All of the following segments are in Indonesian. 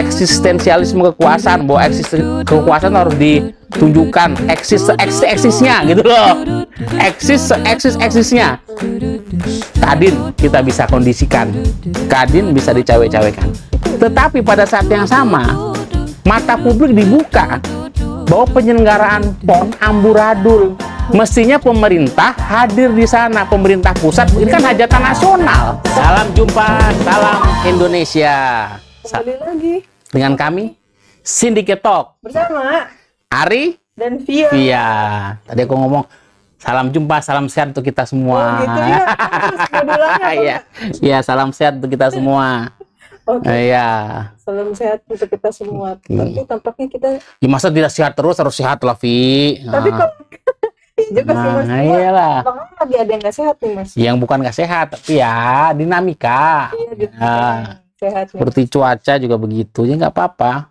eksistensialisme kekuasaan, bahwa kekuasaan harus ditunjukkan eksisnya gitu loh, eksisnya. Kadin kita bisa kondisikan, Kadin bisa dicawe-cawekan, tetapi pada saat yang sama mata publik dibuka bahwa penyelenggaraan PON amburadul. Mestinya pemerintah hadir di sana, pemerintah pusat. Ini kan hajatan nasional. Salam jumpa, salam Indonesia. Kembali lagi Dengan kami, Syndicate Talk. bersama Ari dan Via. Via. Tadi aku ngomong, salam jumpa, salam sehat untuk kita semua. Oh, gitu ya. Iya, ya, salam sehat untuk kita semua. Oke. Iya. Salam sehat untuk kita semua. Tapi tampaknya kita. Ya, masa tidak sehat terus, harus sehat lah, Vi. Tapi kalau iya pasti Mas. Iyalah. Bang lagi ada yang nggak sehat nih Mas. Yang bukan nggak sehat, tapi ya dinamika. Iya, gitu. Sehat nih. Seperti cuaca juga begitu, ya nggak apa-apa.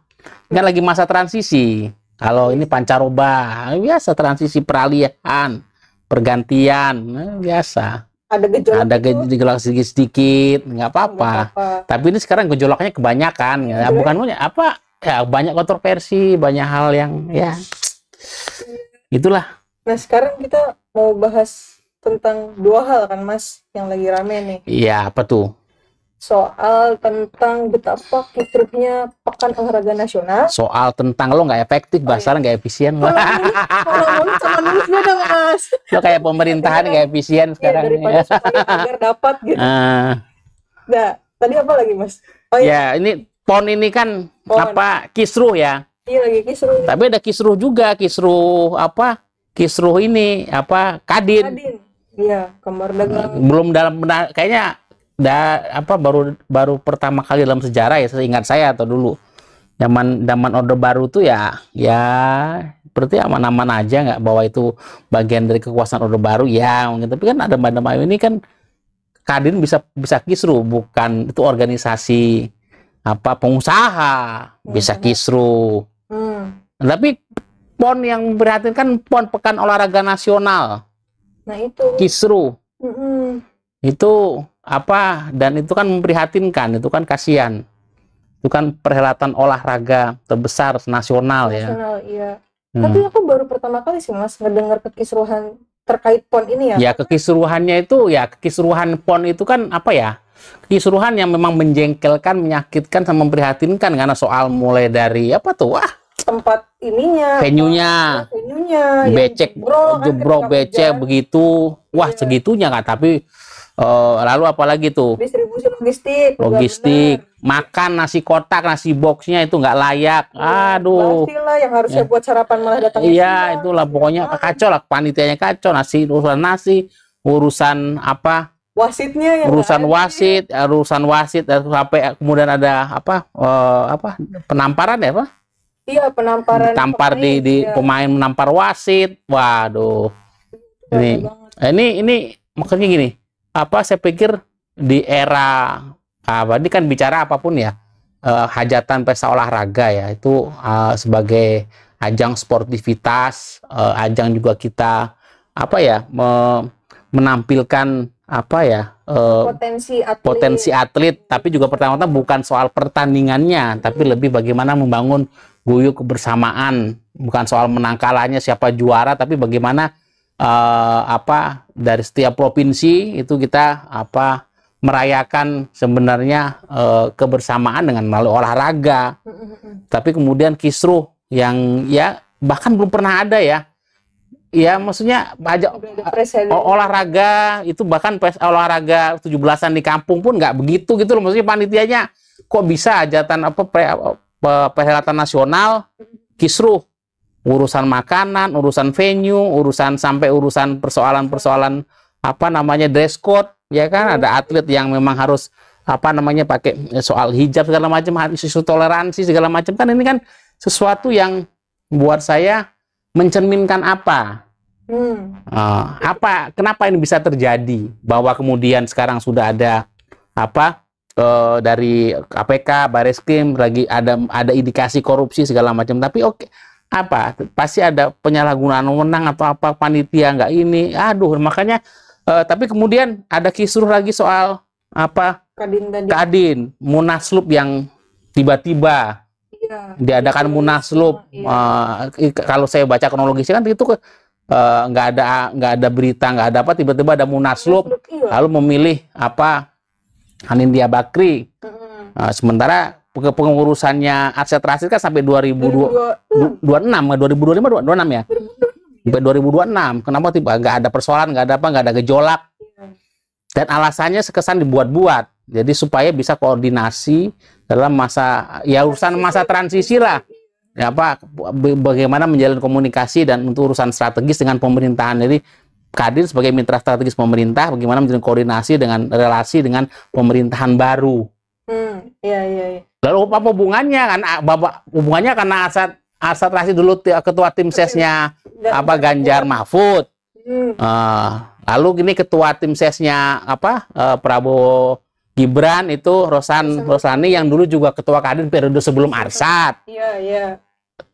Kan lagi masa transisi. Kalau ini pancaroba, biasa transisi peralihan, pergantian, biasa. Ada gejolak. Ada gejolak sedikit-sedikit, nggak apa-apa. Tapi ini sekarang gejolaknya kebanyakan, ya. Bukan apa? Ya banyak kontroversi, banyak hal yang ya itulah. Nah sekarang kita mau bahas tentang dua hal kan Mas yang lagi rame nih. Iya, apa tuh? Soal tentang betapa kisruhnya Pekan Olahraga Nasional. Soal tentang lo nggak efektif, bahasa nggak efisien. Kalau nulis sama nulis beda Mas. Lo kayak pemerintahan nggak efisien Ya, sekarang. daripada supaya agar dapat gitu. Nah, tadi apa lagi Mas? Oh Ya, ini PON ini kan PON. apa kisruh ya. Iya lagi kisruh. Tapi ada kisruh juga, kisruh apa? Kisruh ini apa? Kadin. Iya, kamar dagang. Belum dalam benar, kayaknya baru pertama kali dalam sejarah ya, seingat saya atau dulu. Zaman Orde Baru tuh ya berarti aman-aman aja, nggak bahwa itu bagian dari kekuasaan Orde Baru ya. Tapi kan ada ini kan Kadin bisa kisruh, bukan itu organisasi apa pengusaha bisa kisruh. Tapi PON yang memprihatinkan PON Pekan Olahraga Nasional. Nah itu. Kisruh. Itu apa? Dan itu kan memprihatinkan, itu kan kasihan. Itu kan perhelatan olahraga terbesar nasional ya. Nasional, iya. Tapi aku baru pertama kali sih Mas ngedengar kekisruhan terkait PON ini ya. Ya kekisruhannya itu ya, kekisruhan PON itu kan apa ya? Kekisruhan yang memang menjengkelkan, menyakitkan, sama memprihatinkan karena soal mulai dari apa tuh? Tempat ininya, venue-nya, becek, jebrok, becek begitu. Wah, segitunya nggak, tapi lalu apalagi tuh? Distribusi logistik, makan nasi kotak, nasi boxnya itu nggak layak. Aduh. Pastilah yang harusnya buat sarapan malah datang. Iya, itulah pokoknya kacau lah, panitianya kacau, urusan apa? Wasitnya yang urusan wasit sampai kemudian ada apa penamparan ya, apa? Iya, penamparan. Tampar di pemain, menampar wasit. Waduh. Ini maksudnya gini. Saya pikir di era ini kan bicara apapun ya, hajatan pesta olahraga ya, itu sebagai ajang sportivitas, ajang juga kita menampilkan potensi atlet, tapi juga pertama-tama bukan soal pertandingannya, tapi lebih bagaimana membangun guyup kebersamaan, bukan soal menang kalahnya siapa juara, tapi bagaimana dari setiap provinsi itu kita merayakan sebenarnya kebersamaan dengan melalui olahraga. Tapi kemudian kisruh yang ya bahkan belum pernah ada ya. Ya maksudnya olahraga itu, bahkan olahraga 17-an di kampung pun nggak begitu gitu loh. Maksudnya panitianya kok bisa hajatan perhelatan nasional kisruh, urusan makanan, urusan venue, urusan persoalan dress code, ya kan, ada atlet yang memang harus pakai soal hijab segala macam, isu toleransi segala macam, kan ini kan sesuatu yang buat saya mencerminkan kenapa ini bisa terjadi, bahwa kemudian sekarang sudah ada dari KPK, Bareskrim lagi ada indikasi korupsi segala macam, tapi pasti ada penyalahgunaan wewenang atau panitia nggak ini, makanya tapi kemudian ada kisruh lagi soal Kadin, Munaslup yang tiba-tiba diadakan munaslup. Kalau saya baca kronologisnya kan itu nggak ada berita, nggak ada apa, tiba-tiba ada munaslup, lalu memilih apa Anindya Bakri. Sementara pengurusannya Arsya Terakhir kan sampai 2026, 2025, 2026 ya, sampai 2026. Kenapa tiba nggak ada persoalan, nggak ada apa, nggak ada gejolak, dan alasannya sekesan dibuat-buat, jadi supaya bisa koordinasi dalam masa ya urusan masa transisi lah. Ya apa, bagaimana menjalin komunikasi dan untuk urusan strategis dengan pemerintahan. Jadi Kadin sebagai mitra strategis pemerintah, bagaimana menjalin koordinasi dengan relasi dengan pemerintahan baru. Iya. Lalu apa hubungannya kan? Hubungannya karena Arsya Terakhir dulu ketua tim sesnya apa Ganjar Mahfud. Lalu ini ketua tim sesnya apa Prabowo Gibran itu Rosani yang dulu juga ketua Kadin periode sebelum Arsat. Iya.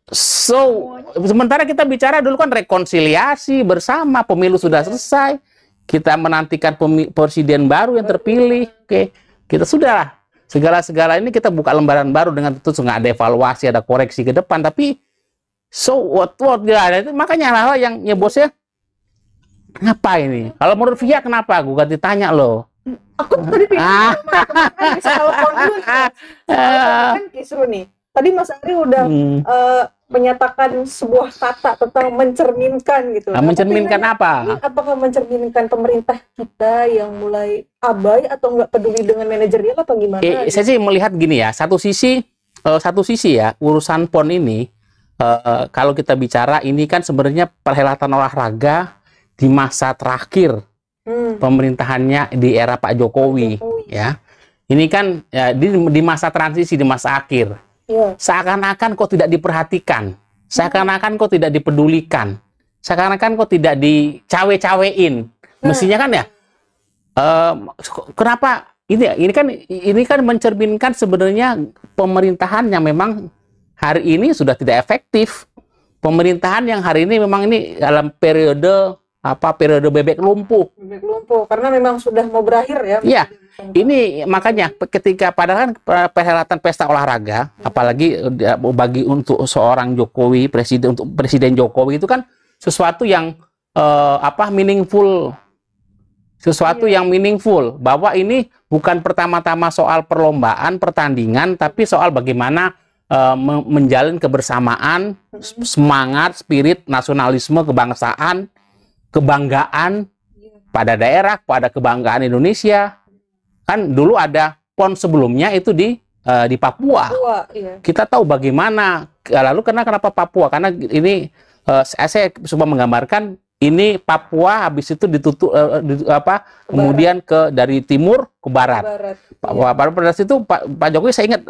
So, sementara kita bicara dulu kan rekonsiliasi bersama, pemilu sudah selesai, kita menantikan presiden baru yang terpilih. Oke, kita sudah segala ini kita buka lembaran baru dengan tentu nggak ada evaluasi, ada koreksi ke depan. Tapi so what ya, itu makanya hal-hal yang ya bosnya kenapa ini? Kalau menurut Via kenapa? Gue ganti tanya loh. Aku tadi pikir soal kan kisru nih. Tadi Mas Ari udah menyatakan sebuah kata tentang mencerminkan gitu. Mencerminkan apa? Apakah mencerminkan pemerintah kita yang mulai abai atau nggak peduli dengan manajerial atau gimana? Saya sih melihat gini ya, satu sisi ya urusan PON ini kalau kita bicara ini kan sebenarnya perhelatan olahraga di masa terakhir pemerintahannya di era Pak Jokowi. Ya. Ini kan ya, di masa transisi, di masa akhir. Seakan-akan kok tidak diperhatikan, seakan-akan kok tidak dipedulikan, seakan-akan kok tidak dicawe-cawein. Mestinya kan ya, kenapa ini kan mencerminkan sebenarnya pemerintahan yang memang hari ini sudah tidak efektif. Pemerintahan yang hari ini memang ini dalam periode bebek lumpuh. Karena memang sudah mau berakhir ya. Iya. Ini makanya ketika padahal kan perhelatan pesta olahraga, apalagi untuk seorang Jokowi, presiden Jokowi itu kan sesuatu yang meaningful. Sesuatu yang meaningful, bahwa ini bukan pertama-tama soal perlombaan, pertandingan, tapi soal bagaimana menjalin kebersamaan, semangat, spirit, nasionalisme, kebangsaan, kebanggaan pada daerah, pada kebanggaan Indonesia. Kan dulu ada PON sebelumnya itu di Papua. Kita tahu bagaimana, lalu kenapa Papua? Karena ini saya coba menggambarkan ini Papua habis itu ditutup kemudian dari timur ke barat. Pada saat itu Pak Jokowi saya ingat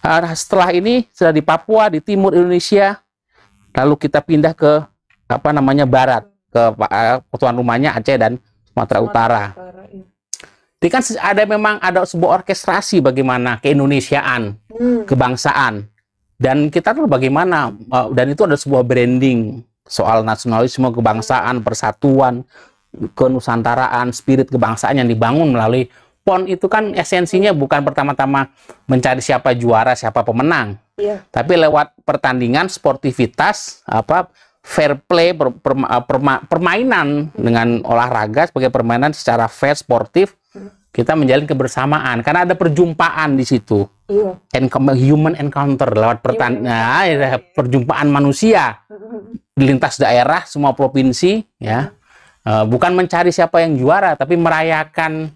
ada setelah ini sudah di Papua, di timur Indonesia, lalu kita pindah ke barat, ke tuan rumahnya Aceh dan Sumatera Utara. Jadi kan memang ada sebuah orkestrasi bagaimana keindonesiaan, kebangsaan, dan kita tuh bagaimana dan itu ada sebuah branding soal nasionalisme, kebangsaan, persatuan, kenusantaraan, spirit kebangsaan yang dibangun melalui PON. Itu kan esensinya bukan pertama-tama mencari siapa juara, siapa pemenang, tapi lewat pertandingan, sportivitas, fair play, permainan dengan olahraga sebagai permainan secara fair, sportif. Kita menjalin kebersamaan karena ada perjumpaan di situ. Human encounter lewat perjumpaan manusia di lintas daerah, semua provinsi, ya. Bukan mencari siapa yang juara, tapi merayakan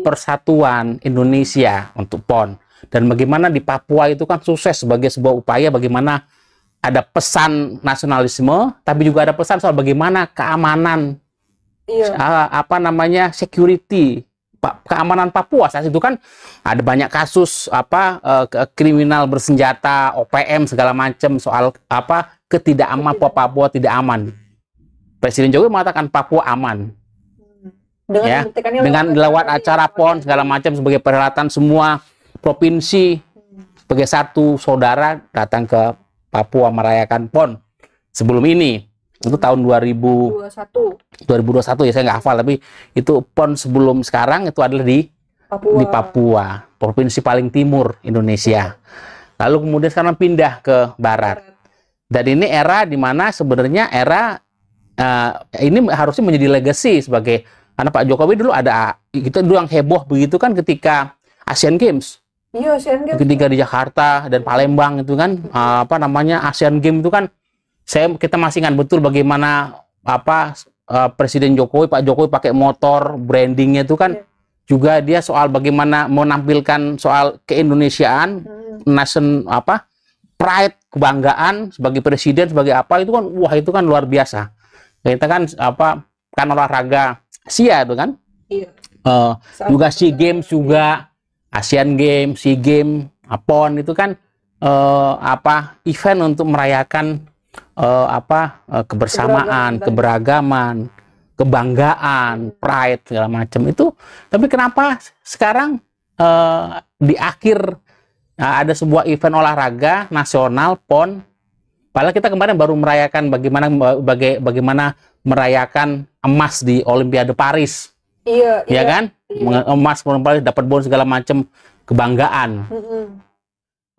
persatuan Indonesia untuk PON. Dan bagaimana di Papua itu kan sukses sebagai sebuah upaya bagaimana ada pesan nasionalisme, tapi juga ada pesan soal bagaimana keamanan, security, keamanan Papua. Saat itu kan ada banyak kasus kriminal bersenjata, OPM segala macam, soal Papua tidak aman. Presiden Jokowi mengatakan Papua aman. Dengan lewat acara PON segala macam sebagai perhelatan semua provinsi sebagai satu saudara datang ke Papua merayakan PON. Sebelum ini itu tahun 2021 ya, saya nggak hafal, tapi itu PON sebelum sekarang itu adalah di Papua. provinsi paling timur Indonesia. Lalu kemudian sekarang pindah ke barat. Dan ini era di mana sebenarnya era ini harusnya menjadi legacy sebagai, karena Pak Jokowi dulu ada, kita dulu yang heboh begitu kan ketika Asian Games. Iya, Asian Games. Ketika di Jakarta dan Palembang itu kan apa namanya Asian Games itu kan kita masih ingat betul bagaimana Presiden Jokowi, Pak Jokowi pakai motor, brandingnya itu kan juga dia soal bagaimana menampilkan soal keindonesiaan, nation pride, kebanggaan sebagai presiden, sebagai apa itu kan, wah itu kan luar biasa. Kita kan kan olahraga Asia itu kan, juga SEA Games juga, Asian Games, SEA Games, PON itu kan event untuk merayakan kebersamaan, keberagaman, kebanggaan, pride segala macam itu. Tapi kenapa sekarang di akhir ada sebuah event olahraga nasional PON, padahal kita kemarin baru merayakan bagaimana merayakan emas di Olimpiade Paris. Iya, ya kan? Emas Paris dapat bonus segala macam, kebanggaan.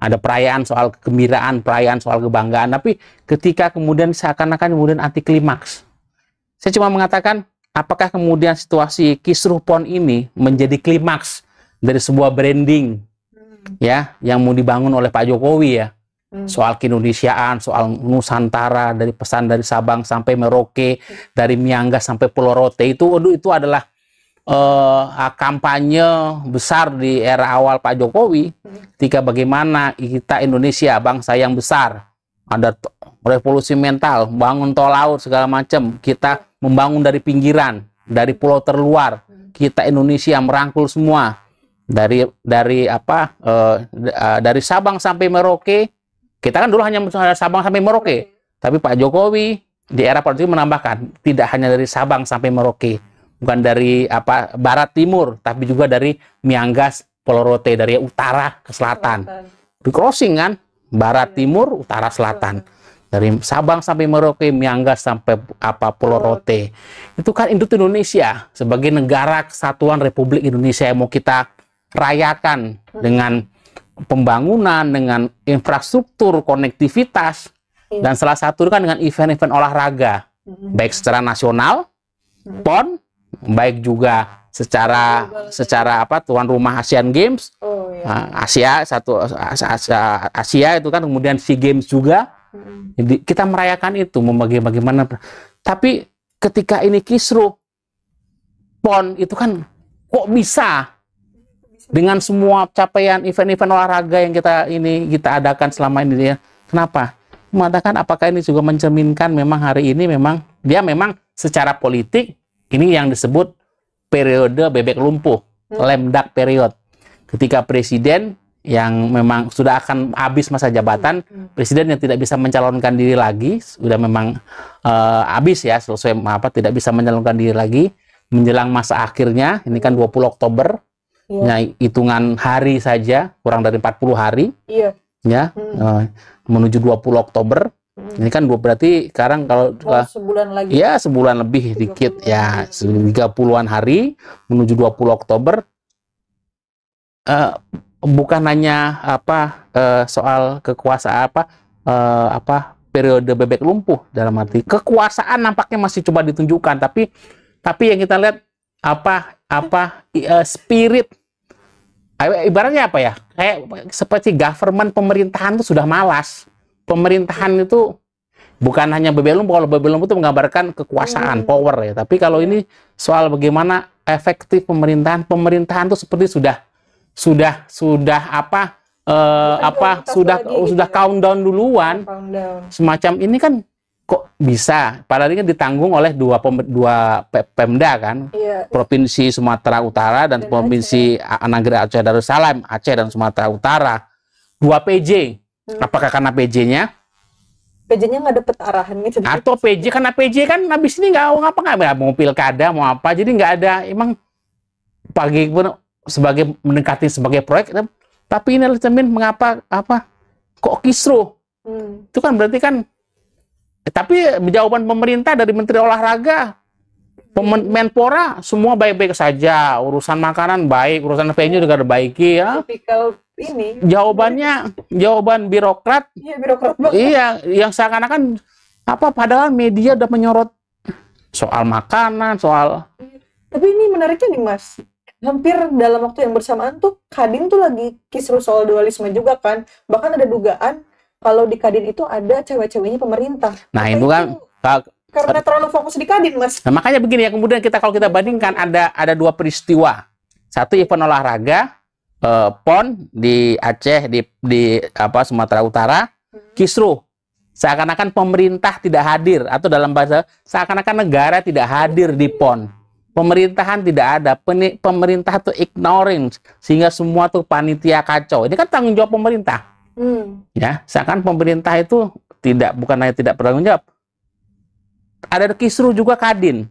Ada perayaan soal kegembiraan, perayaan soal kebanggaan, tapi ketika kemudian seakan-akan kemudian anti klimaks. Saya cuma mengatakan, apakah kemudian situasi kisruh PON ini menjadi klimaks dari sebuah branding ya yang mau dibangun oleh Pak Jokowi ya, soal keindonesiaan, soal Nusantara, dari pesan dari Sabang sampai Merauke, dari Miangas sampai Pulau Rote, itu adalah kampanye besar di era awal Pak Jokowi, ketika bagaimana kita Indonesia bangsa yang besar, ada revolusi mental, bangun tol laut segala macam, kita membangun dari pinggiran, dari pulau terluar, kita Indonesia merangkul semua, dari Sabang sampai Merauke. Kita kan dulu hanya Sabang sampai Merauke, tapi Pak Jokowi di era Pak Jokowi menambahkan tidak hanya dari Sabang sampai Merauke, bukan dari barat timur, tapi juga dari Miangas, Pulau Rote, dari utara ke selatan. Di crossing kan, barat timur, utara selatan. Dari Sabang sampai Merauke, Miangas sampai Pulau Rote. Itu kan induk Indonesia sebagai negara kesatuan Republik Indonesia yang mau kita rayakan dengan pembangunan, dengan infrastruktur, konektivitas, dan salah satu kan dengan event-event olahraga, baik secara nasional, PON, baik juga secara tuan rumah Asian Games, Asia itu kan, kemudian SEA Games juga. Jadi kita merayakan itu, bagaimana. Tapi ketika ini kisruh PON itu kan kok bisa dengan semua capaian event-event olahraga yang kita adakan selama ini, kenapa? Mengatakan apakah ini juga mencerminkan memang hari ini dia secara politik ini yang disebut periode bebek lumpuh, lame duck period. Ketika presiden yang memang sudah akan habis masa jabatan, presiden yang tidak bisa mencalonkan diri lagi, sudah memang habis ya, selesai tidak bisa mencalonkan diri lagi, menjelang masa akhirnya, ini kan 20 Oktober, hitungan hari saja, kurang dari 40 hari, menuju 20 Oktober. Ini kan berarti sekarang kalau sebulan lagi. Ya, sebulan lebih dikit ya, 30-an hari menuju 20 Oktober. Bukan hanya soal kekuasaan periode bebek lumpuh, dalam arti kekuasaan nampaknya masih coba ditunjukkan, tapi yang kita lihat spirit, ibaratnya apa ya, kayak seperti government, pemerintahan itu sudah malas. Pemerintahan itu bukan hanya bebek lumpuh. Kalau bebek lumpuh itu menggambarkan kekuasaan, power ya. Tapi kalau ini soal bagaimana efektif pemerintahan itu seperti sudah countdown duluan. Semacam ini kan kok bisa? Padahal ini kan ditanggung oleh dua Pemda kan, Provinsi Sumatera Utara dan Provinsi Negeri Aceh Darussalam, Aceh dan Sumatera Utara. 2 PJ. Apakah karena PJ-nya nggak dapet arahan gitu? Atau PJ karena PJ kan habis ini nggak mau pilkada, mau apa, jadi nggak ada emang pagi pun sebagai mendekati sebagai proyek, tapi ini cermin mengapa kok kisruh? Itu kan berarti kan, tapi jawaban pemerintah dari Menteri Olahraga Menpora semua baik-baik saja, urusan makanan baik, urusan venue juga diperbaiki ya. Tipikal ini. Jawaban birokrat. Iya, birokrat banget. Iya, yang seakan-akan padahal media udah menyorot soal makanan, soal. Tapi ini menariknya nih Mas. Hampir dalam waktu yang bersamaan tuh Kadin tuh lagi kisruh soal dualisme juga kan. Bahkan ada dugaan kalau di Kadin itu ada cewek-ceweknya pemerintah. Nah, itu kan karena terlalu fokus di Kadin, Mas. Nah, makanya begini ya, kemudian kalau kita bandingkan ada dua peristiwa. Satu event olahraga PON di Aceh di Sumatera Utara, kisruh. Seakan-akan pemerintah tidak hadir, atau dalam bahasa seakan-akan negara tidak hadir di PON. Pemerintahan tidak ada, pemerintah itu ignoring, sehingga semua tuh panitia kacau. Ini kan tanggung jawab pemerintah. Ya, seakan pemerintah itu bukan hanya tidak bertanggung jawab. Ada kisruh juga Kadin.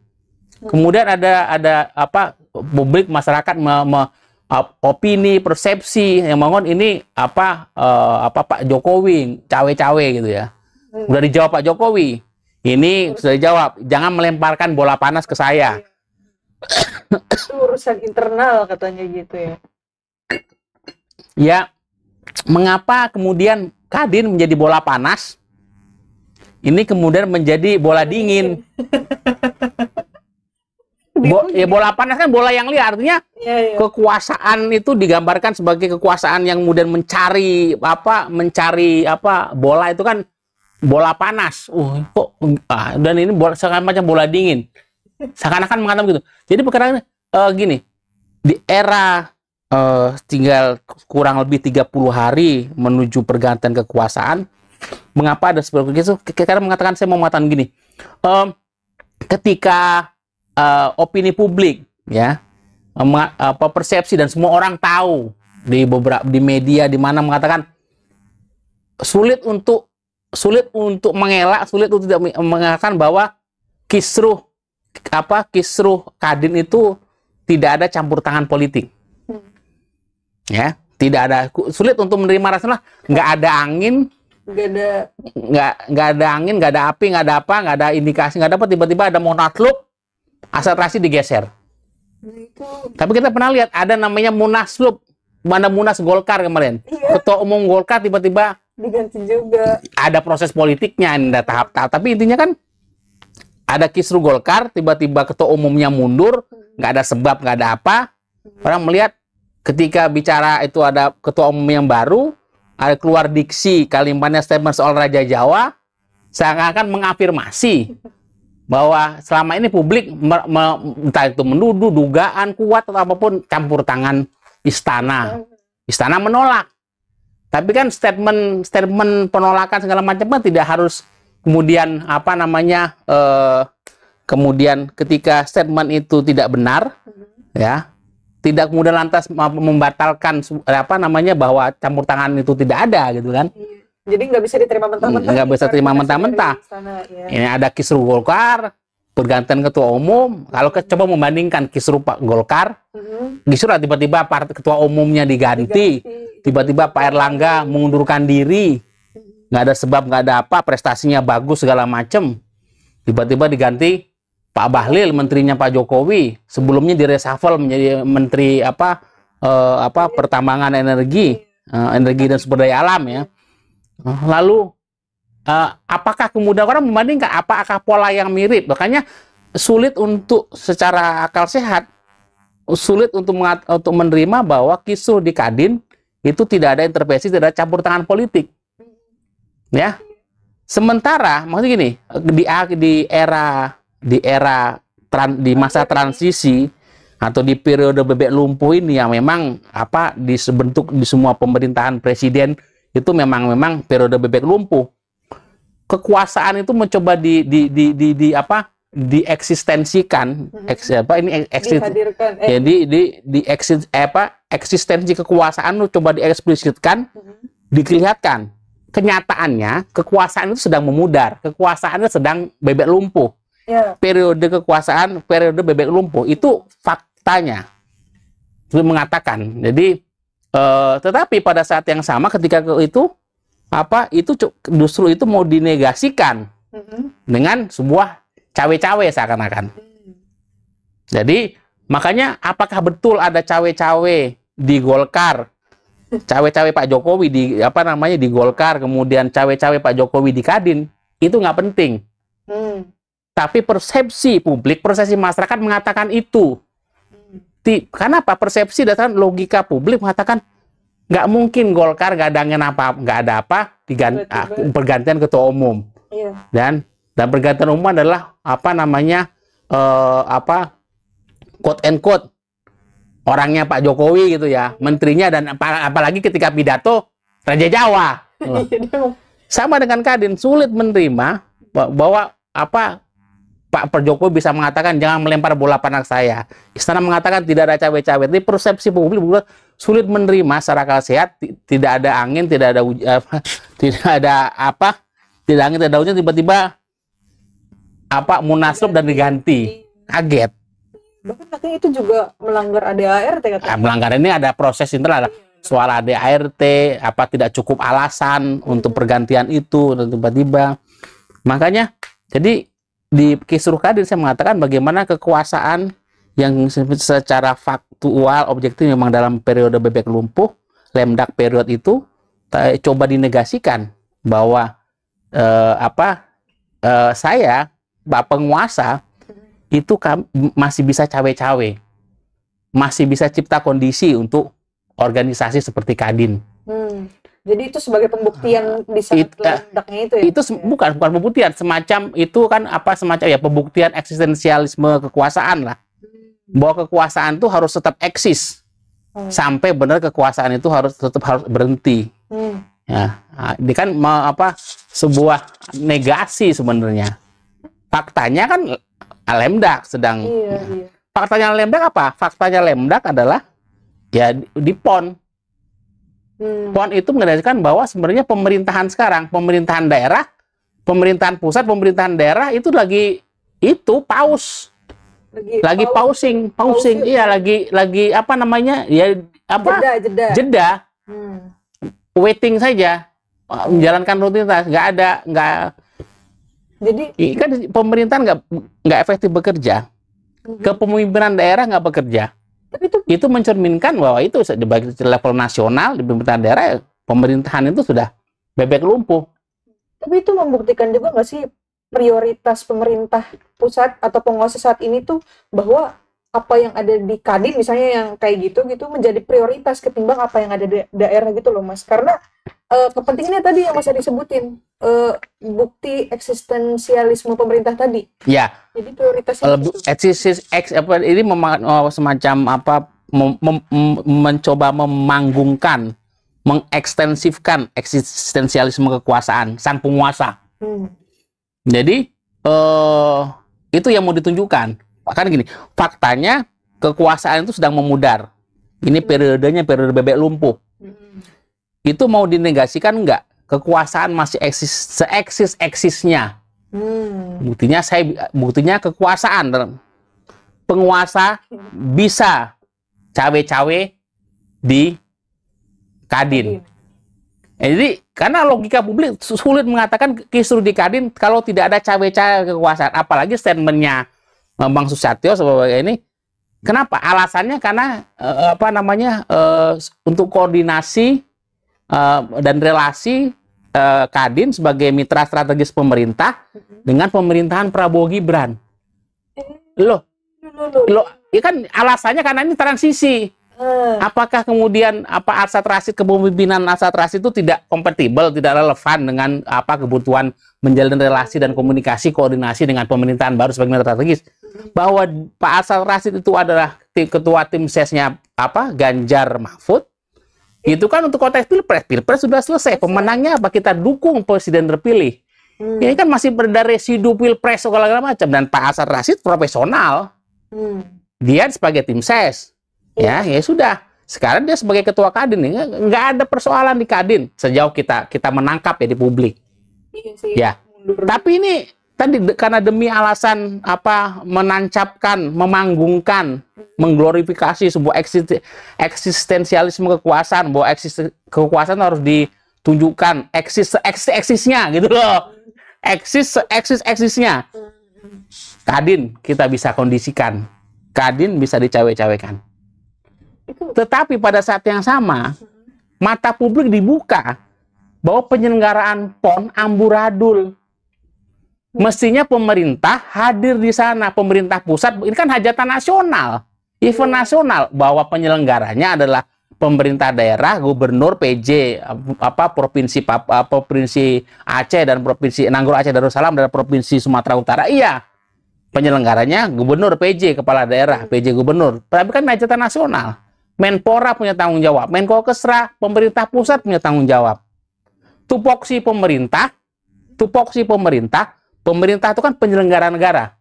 Kemudian ada publik masyarakat opini, persepsi yang bangun ini Pak Jokowi cawe-cawe gitu ya. Udah dijawab Pak Jokowi. Ini sudah dijawab, jangan melemparkan bola panas ke saya. Itu urusan internal katanya gitu ya. Ya, mengapa kemudian Kadin menjadi bola panas? Ini kemudian menjadi bola dingin. Bola panas kan bola yang liar, artinya kekuasaan itu digambarkan sebagai kekuasaan yang kemudian mencari bola itu kan bola panas. Dan ini macam bola dingin. Seakan-akan mengatakan begitu. Jadi perkara gini, di era tinggal kurang lebih 30 hari menuju pergantian kekuasaan, mengapa ada seperti itu? Karena saya mau mengatakan gini, ketika opini publik, ya, persepsi dan semua orang tahu di media di mana mengatakan sulit untuk mengelak, sulit untuk tidak mengatakan bahwa kisruh Kadin itu tidak ada campur tangan politik. Ya, tidak ada, sulit untuk menerima rasional, nggak ada angin. Nggak ada angin, nggak ada api, nggak ada apa, nggak ada indikasi, nggak dapat tiba-tiba ada munaslup, akselerasi digeser. Tapi kita pernah lihat ada namanya munaslup, mana munas Golkar kemarin, ketua umum Golkar tiba-tiba diganti juga. Ada proses politiknya, ada tahap-tahap. Tapi intinya kan ada kisruh Golkar, tiba-tiba ketua umumnya mundur, nggak ada sebab, nggak ada apa. Orang melihat ketika bicara itu ada ketua umum yang baru, ada keluar diksi kalimatnya statement soal Raja Jawa, seakan-akan mengafirmasi bahwa selama ini publik entah itu menuduh, dugaan kuat atau apapun campur tangan istana. Istana menolak. Tapi kan statement penolakan segala macam kan tidak harus kemudian kemudian ketika statement itu tidak benar, ya. Tidak kemudian lantas membatalkan bahwa campur tangan itu tidak ada gitu kan. Jadi nggak bisa diterima mentah-mentah. Nggak bisa terima mentah-mentah. Ini ada kisruh Golkar, pergantian ketua umum. Kalau coba membandingkan kisruh Pak Golkar, kisruh tiba-tiba ketua umumnya diganti, tiba-tiba Pak Erlangga mengundurkan diri, nggak ada sebab, nggak ada apa, prestasinya bagus segala macem, tiba-tiba diganti Pak Bahlil, menterinya Pak Jokowi, sebelumnya direshuffle menjadi menteri pertambangan energi dan sumber daya alam ya. Lalu apakah kemudian orang membandingkan apakah pola yang mirip? Makanya sulit untuk secara akal sehat, sulit untuk menerima bahwa kisruh di Kadin itu tidak ada intervensi, tidak ada campur tangan politik. Ya. Sementara maksudnya gini, di masa transisi atau di periode bebek lumpuh ini yang memang dibentuk di semua pemerintahan presiden itu memang periode bebek lumpuh. Kekuasaan itu mencoba dieksistensikan, eksistensi kekuasaan itu coba dieksplisitkan, dilihatkan. Kenyataannya kekuasaan itu sedang memudar, kekuasaannya sedang bebek lumpuh. Periode kekuasaan, periode bebek lumpuh itu faktanya itu mengatakan. Jadi tetapi pada saat yang sama ketika itu justru itu mau dinegasikan dengan sebuah cawe-cawe seakan-akan. Jadi makanya apakah betul ada cawe-cawe di Golkar, cawe-cawe Pak Jokowi di di Golkar, kemudian cawe-cawe Pak Jokowi di Kadin, itu nggak penting. Tapi persepsi publik, persepsi masyarakat mengatakan itu. Kenapa? Persepsi dasar logika publik mengatakan nggak mungkin Golkar nggak ada apa pergantian ketua umum. Iya. Dan pergantian umum adalah quote and quote orangnya Pak Jokowi gitu ya, menterinya, dan apalagi ketika pidato Raja Jawa. Sama dengan Kadin, sulit menerima bahwa Pak Jokowi bisa mengatakan jangan melempar bola panas saya. Istana mengatakan tidak ada cawe-cawe. Jadi persepsi publik sulit menerima secara akal sehat. Tidak ada angin, tidak ada angin, tidak ada hujan, tiba-tiba munaslup dan diganti. Kaget. Bahkan katanya itu juga melanggar ADART katanya. Melanggar ini ada proses internal, soal ADART, tidak cukup alasan untuk pergantian itu, dan tiba-tiba. Makanya jadi di Kisruh Kadin saya mengatakan bagaimana kekuasaan yang secara faktual objektif memang dalam periode bebek lumpuh, Lemdak period itu coba dinegasikan bahwa saya penguasa itu masih bisa cawe-cawe, masih bisa cipta kondisi untuk organisasi seperti Kadin. Jadi itu sebagai pembuktian di saat lemdaknya itu ya? Itu bukan pembuktian, semacam itu kan semacam ya pembuktian eksistensialisme kekuasaan lah. Bahwa kekuasaan itu harus tetap eksis sampai benar kekuasaan itu harus berhenti. Ya, ini kan sebuah negasi sebenarnya. Faktanya kan Lemdak sedang. Faktanya Lemdak apa? Faktanya Lemdak adalah ya di PON. PON itu menegasikan bahwa sebenarnya pemerintahan sekarang, pemerintahan daerah, pemerintahan pusat, pemerintahan daerah itu lagi pausing, iya lagi jeda, waiting saja, menjalankan rutinitas, jadi kan pemerintahan nggak efektif bekerja, kepemimpinan daerah nggak bekerja. Tapi itu mencerminkan bahwa itu di level nasional, di pemerintahan daerah, pemerintahan itu sudah bebek lumpuh. Tapi itu membuktikan juga nggak sih prioritas pemerintah pusat atau penguasa saat ini tuh bahwa apa yang ada di Kadin misalnya yang kayak gitu menjadi prioritas ketimbang apa yang ada di daerah gitu loh Mas. Karena kepentingannya tadi yang Mas disebutin, bukti eksistensialisme pemerintah tadi. Ya. Jadi prioritasnya ini semacam mencoba memanggungkan, mengekstensifkan eksistensialisme kekuasaan sang penguasa. Jadi itu yang mau ditunjukkan. Kan gini, faktanya kekuasaan itu sedang memudar. Ini periodenya periode bebek lumpuh. Itu mau dinegasikan enggak? Kekuasaan masih eksis, seeksis-eksisnya. Buktinya kekuasaan, penguasa bisa cawe-cawe di Kadin. Jadi karena logika publik sulit mengatakan kisruh di Kadin kalau tidak ada cawe-cawe kekuasaan, apalagi statementnya Bang Susatyo sebagai ini. Kenapa? Alasannya karena untuk koordinasi dan relasi Kadin sebagai mitra strategis pemerintah dengan pemerintahan Prabowo Gibran. Loh, ya kan alasannya karena ini transisi. Apakah kemudian Arsad Rashid, kepemimpinan Arsad Rashid itu tidak kompatibel, tidak relevan dengan kebutuhan menjalin relasi dan komunikasi koordinasi dengan pemerintahan baru sebagai mitra strategis? Bahwa Pak Arsad Rashid itu adalah ketua tim sesnya Ganjar Mahfud. Itu kan untuk konteks pilpres sudah selesai, pemenangnya kita dukung presiden terpilih. Ini kan masih berada residu pilpres segala macam, dan Pak Arsad Rashid profesional, dia sebagai tim ses, ya sudah. Sekarang dia sebagai ketua Kadin, nggak ada persoalan di Kadin sejauh kita menangkap ya di publik. Ya, tapi ini tadi karena demi alasan menancapkan, memanggungkan, mengglorifikasi sebuah eksistensialisme kekuasaan, bahwa kekuasaan harus ditunjukkan eksisnya gitu loh, eksisnya. Kadin kita bisa kondisikan, Kadin bisa dicawe-cawekan. Tetapi pada saat yang sama, mata publik dibuka bahwa penyelenggaraan PON amburadul. Mestinya pemerintah hadir di sana, pemerintah pusat, ini kan hajatan nasional, event nasional, bahwa penyelenggaranya adalah pemerintah daerah, gubernur, PJ, provinsi Aceh dan provinsi Nanggro Aceh Darussalam dan provinsi Sumatera Utara. Iya, penyelenggaranya gubernur, PJ, kepala daerah, PJ gubernur. Tapi kan hajatan nasional. Menpora punya tanggung jawab, Menkokesra, pemerintah pusat punya tanggung jawab. Tupoksi pemerintah, pemerintah itu kan penyelenggara negara.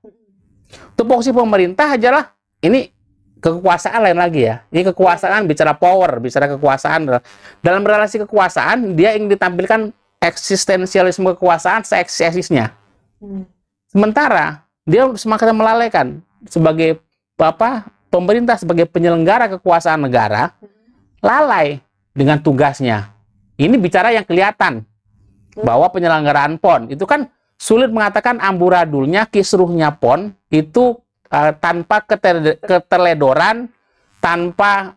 Tupoksi pemerintah adalah ini kekuasaan lain lagi ya. Ini kekuasaan, bicara power, bicara kekuasaan. Dalam relasi kekuasaan, dia ingin ditampilkan eksistensialisme kekuasaan seeksis-eksisnya. Sementara dia semakin melalaikan sebagai pemerintah sebagai penyelenggara kekuasaan negara, lalai dengan tugasnya. Ini bicara yang kelihatan bahwa penyelenggaraan PON itu kan sulit mengatakan amburadulnya, kisruhnya PON itu tanpa keteledoran, tanpa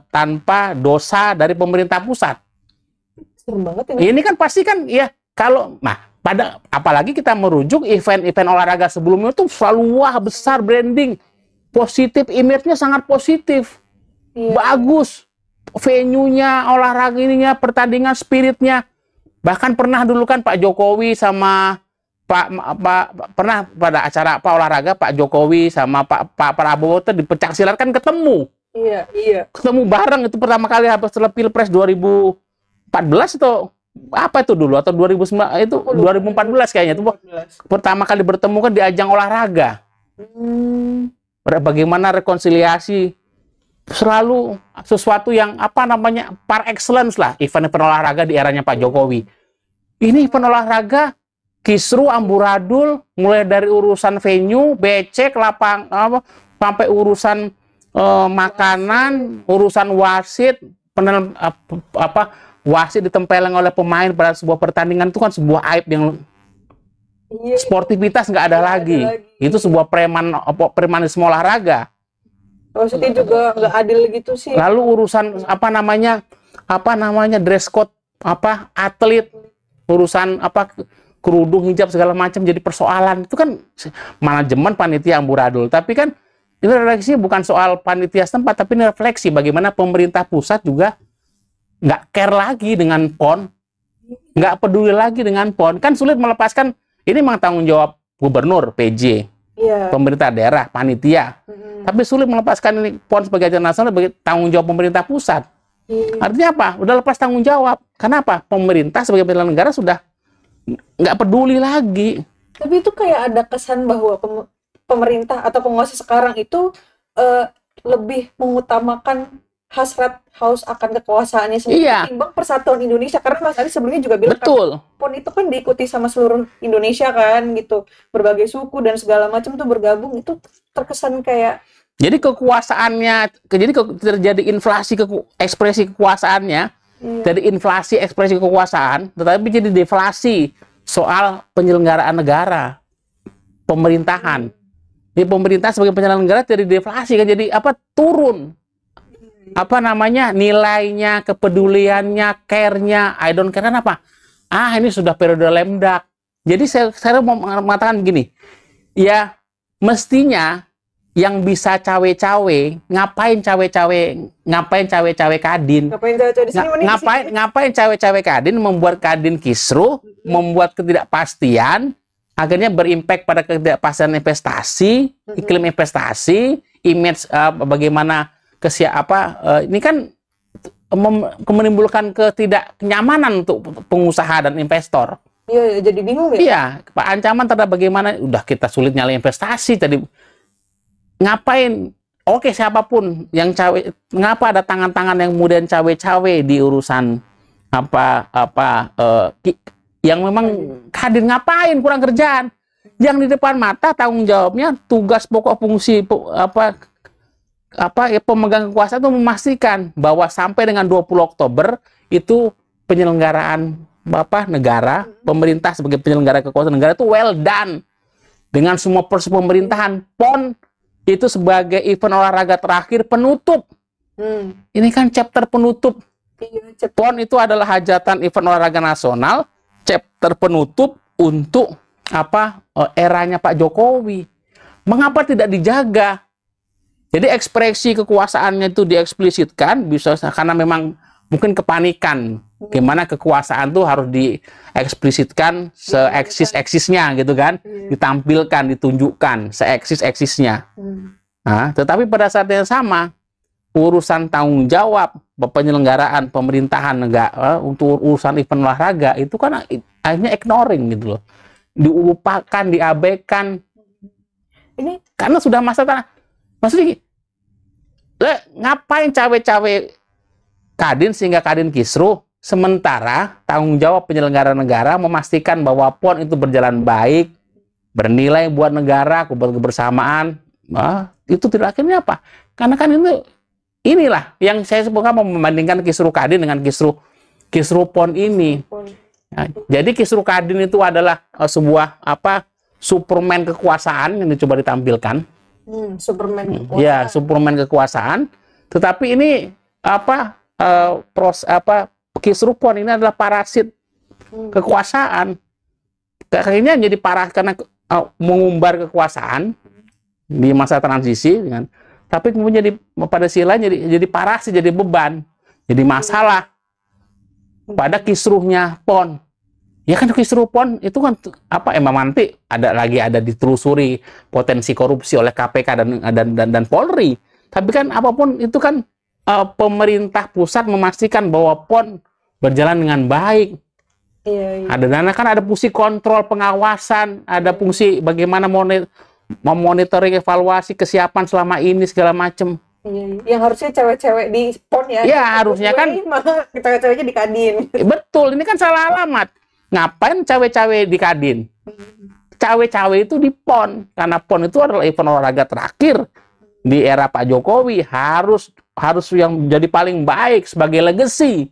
tanpa dosa dari pemerintah pusat. Serem banget ini. Ini kan pasti kan ya kalau apalagi kita merujuk event-event olahraga sebelumnya itu selalu wah besar branding, positif, image-nya sangat positif, bagus, venue-nya, olahraga ininya, pertandingan, spiritnya. Bahkan pernah dulu kan Pak Jokowi sama pernah pada acara olahraga Pak Jokowi sama Pak Prabowo itu di pencak silat kan ketemu. Iya. Ketemu bareng itu pertama kali setelah Pilpres 2014 atau apa itu dulu atau 2009 itu 2014 kayaknya itu pertama kali bertemu kan di ajang olahraga. Bagaimana rekonsiliasi selalu sesuatu yang par excellence lah event-event olahraga di eranya Pak Jokowi. Ini event olahraga kisru amburadul mulai dari urusan venue, becek, sampai urusan makanan, urusan wasit, wasit ditempeleng oleh pemain pada sebuah pertandingan itu kan sebuah aib yang sportivitas nggak ada lagi. Itu sebuah premanisme olahraga. Wasitnya juga nggak adil gitu sih. Lalu urusan dress code atlet, urusan kerudung, hijab segala macam jadi persoalan. Itu kan manajemen panitia amburadul. Tapi kan ini refleksi bukan soal panitia setempat, tapi ini refleksi bagaimana pemerintah pusat juga nggak care lagi dengan PON, nggak peduli lagi dengan PON. Kan sulit melepaskan, ini memang tanggung jawab gubernur, PJ, pemerintah daerah, panitia. Tapi sulit melepaskan ini PON sebagai ajang nasional sebagai tanggung jawab pemerintah pusat. Artinya apa? Udah lepas tanggung jawab. Kenapa? Pemerintah sebagai penyelenggara negara sudah nggak peduli lagi. Tapi itu kayak ada kesan bahwa pemerintah atau penguasa sekarang itu lebih mengutamakan haus akan kekuasaannya sendiri ketimbang persatuan Indonesia, karena Mas Ali sebelumnya juga bilang kan PON itu kan diikuti sama seluruh Indonesia kan gitu, berbagai suku dan segala macam tuh bergabung, itu terkesan kayak jadi kekuasaannya terjadi inflasi ekspresi kekuasaannya dari inflasi ekspresi kekuasaan, tetapi jadi deflasi soal penyelenggaraan negara, pemerintahan. Jadi pemerintah sebagai penyelenggara negara jadi deflasi kan, jadi turun nilainya, kepeduliannya, care-nya, I don't care apa. Ini sudah periode lemdak. Jadi saya mau mengatakan begini, ya mestinya yang bisa cawe-cawe, ngapain cawe-cawe Kadin? Ngapain cawe-cawe Kadin, membuat Kadin kisruh, membuat ketidakpastian, akhirnya berimpact pada ketidakpastian investasi, iklim investasi, image bagaimana ini kan menimbulkan ketidaknyamanan untuk pengusaha dan investor. Iya, jadi bingung ya? Iya, Pak, ancaman terhadap bagaimana udah kita sulit nyala investasi tadi. Ngapain? Oke, siapapun yang cawe, ngapa ada tangan-tangan yang kemudian cawe-cawe di urusan yang memang hadir, ngapain, kurang kerjaan. Yang di depan mata tanggung jawabnya, tugas pokok fungsi pemegang kekuasaan itu memastikan bahwa sampai dengan 20 Oktober itu penyelenggaraan negara, pemerintah sebagai penyelenggara kekuasaan negara itu well done dengan semua proses pemerintahan. PON itu sebagai event olahraga terakhir penutup. Ini kan chapter penutup. PON itu adalah hajatan event olahraga nasional, chapter penutup untuk eranya Pak Jokowi. Mengapa tidak dijaga? Jadi ekspresi kekuasaannya itu dieksplisitkan, bisa karena memang mungkin kepanikan. Gimana kekuasaan tuh harus dieksplisitkan seeksis-eksisnya gitu kan, ditampilkan, ditunjukkan seeksis-eksisnya. Nah, tetapi pada saat yang sama, urusan tanggung jawab penyelenggaraan pemerintahan negara untuk urusan event olahraga itu kan hanya ignoring gitu loh, dilupakan, diabaikan. Ini karena sudah masa tanah. Maksudnya, ngapain cawe-cawe Kadin sehingga Kadin kisruh, sementara tanggung jawab penyelenggara negara memastikan bahwa PON itu berjalan baik, bernilai buat negara, buat kebersamaan. Itu tidak, akhirnya apa? Karena kan inilah yang saya sebutkan, membandingkan kisruh Kadin dengan kisruh PON ini. Nah, jadi kisruh Kadin itu adalah sebuah Superman kekuasaan yang dicoba ditampilkan. Superman kekuasaan. Ya, Superman kekuasaan. Tetapi ini kisruh PON ini adalah parasit kekuasaan. Akhirnya jadi parah karena mengumbar kekuasaan di masa transisi, kan? Tapi kemudian pada sisi lain jadi parasit, jadi beban, jadi masalah pada kisruhnya PON. Ya kan kisruh PON itu kan emang nanti ada ditelusuri potensi korupsi oleh KPK dan Polri. Tapi kan apapun itu kan pemerintah pusat memastikan bahwa PON berjalan dengan baik. Iya. Ada dana, kan ada fungsi kontrol pengawasan, ada fungsi bagaimana memonitoring evaluasi kesiapan selama ini segala macam. Yang harusnya cewek-cewek di PON ya. Iya, harusnya kan cewek-ceweknya di Kadin. Betul, ini kan salah alamat. Ngapain cawe-cawe di Kadin? Cawe-cawe itu di PON, karena PON itu adalah event olahraga terakhir di era Pak Jokowi, harus yang jadi paling baik sebagai legacy.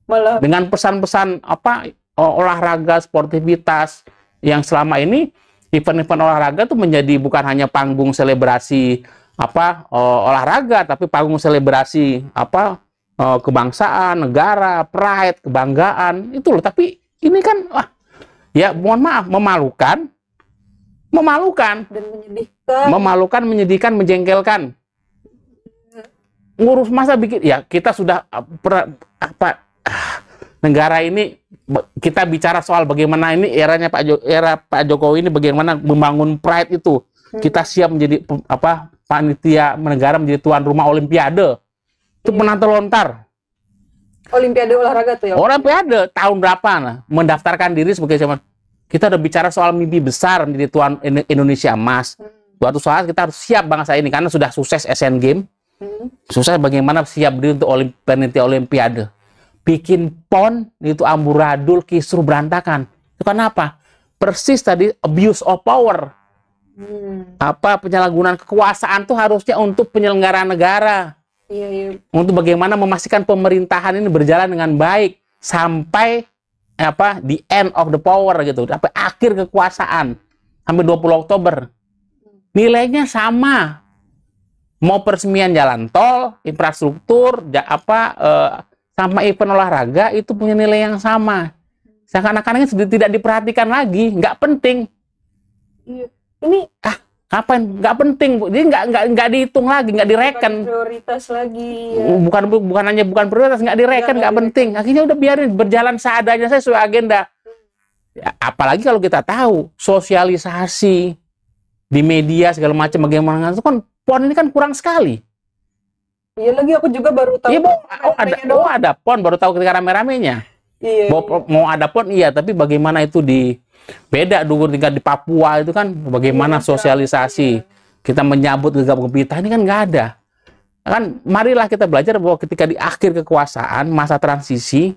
Malah dengan pesan-pesan olahraga, sportivitas yang selama ini event-event olahraga itu menjadi bukan hanya panggung selebrasi olahraga, tapi panggung selebrasi kebangsaan, negara, pride, kebanggaan, itu loh. Tapi ini kan ya mohon maaf, memalukan dan menyedihkan. Memalukan, menyedihkan, menjengkelkan. Ngurus masa bikin, ya kita sudah negara ini, kita bicara soal bagaimana ini era Pak Jokowi ini bagaimana membangun pride itu. Kita siap menjadi panitia negara, menjadi tuan rumah Olimpiade. Itu penantang lontar. Olimpiade olahraga tuh ya? Olimpiade tahun berapa? Mendaftarkan diri sebagai siapa? Kita udah bicara soal mimpi besar menjadi tuan Indonesia emas. Suatu saat kita harus siap bangsa ini, karena sudah sukses Asian Games. Sukses bagaimana siap diri untuk panitia Olimpiade. Bikin PON itu amburadul, kisruh, berantakan. Itu kenapa? Persis tadi abuse of power. Penyalahgunaan kekuasaan tuh harusnya untuk penyelenggaraan negara. Iya. Untuk bagaimana memastikan pemerintahan ini berjalan dengan baik sampai the end of the power gitu, sampai akhir kekuasaan, sampai 20 Oktober. Nilainya sama. Mau peresmian jalan tol, infrastruktur, sama event olahraga itu punya nilai yang sama. Seakan-akan ini tidak diperhatikan lagi, nggak penting. Iya. Ini kapan? Nggak penting, Bu. Jadi nggak dihitung lagi, nggak direken. Bukan prioritas lagi. Ya. Bukan prioritas, nggak direken, nggak penting. Akhirnya udah biarin berjalan seadanya saya sesuai agenda. Ya, apalagi kalau kita tahu sosialisasi di media segala macam bagaimana, itu kan PON ini kan kurang sekali. Iya lagi, aku juga baru tahu. Iya, ada PON, baru tahu ketika rame-ramenya. Iya. Mau ada PON, iya, tapi bagaimana itu beda dulu tingkat di Papua itu kan bagaimana sosialisasi. Kita menyambut gegap gempita, ini kan nggak ada. Kan marilah kita belajar bahwa ketika di akhir kekuasaan, masa transisi,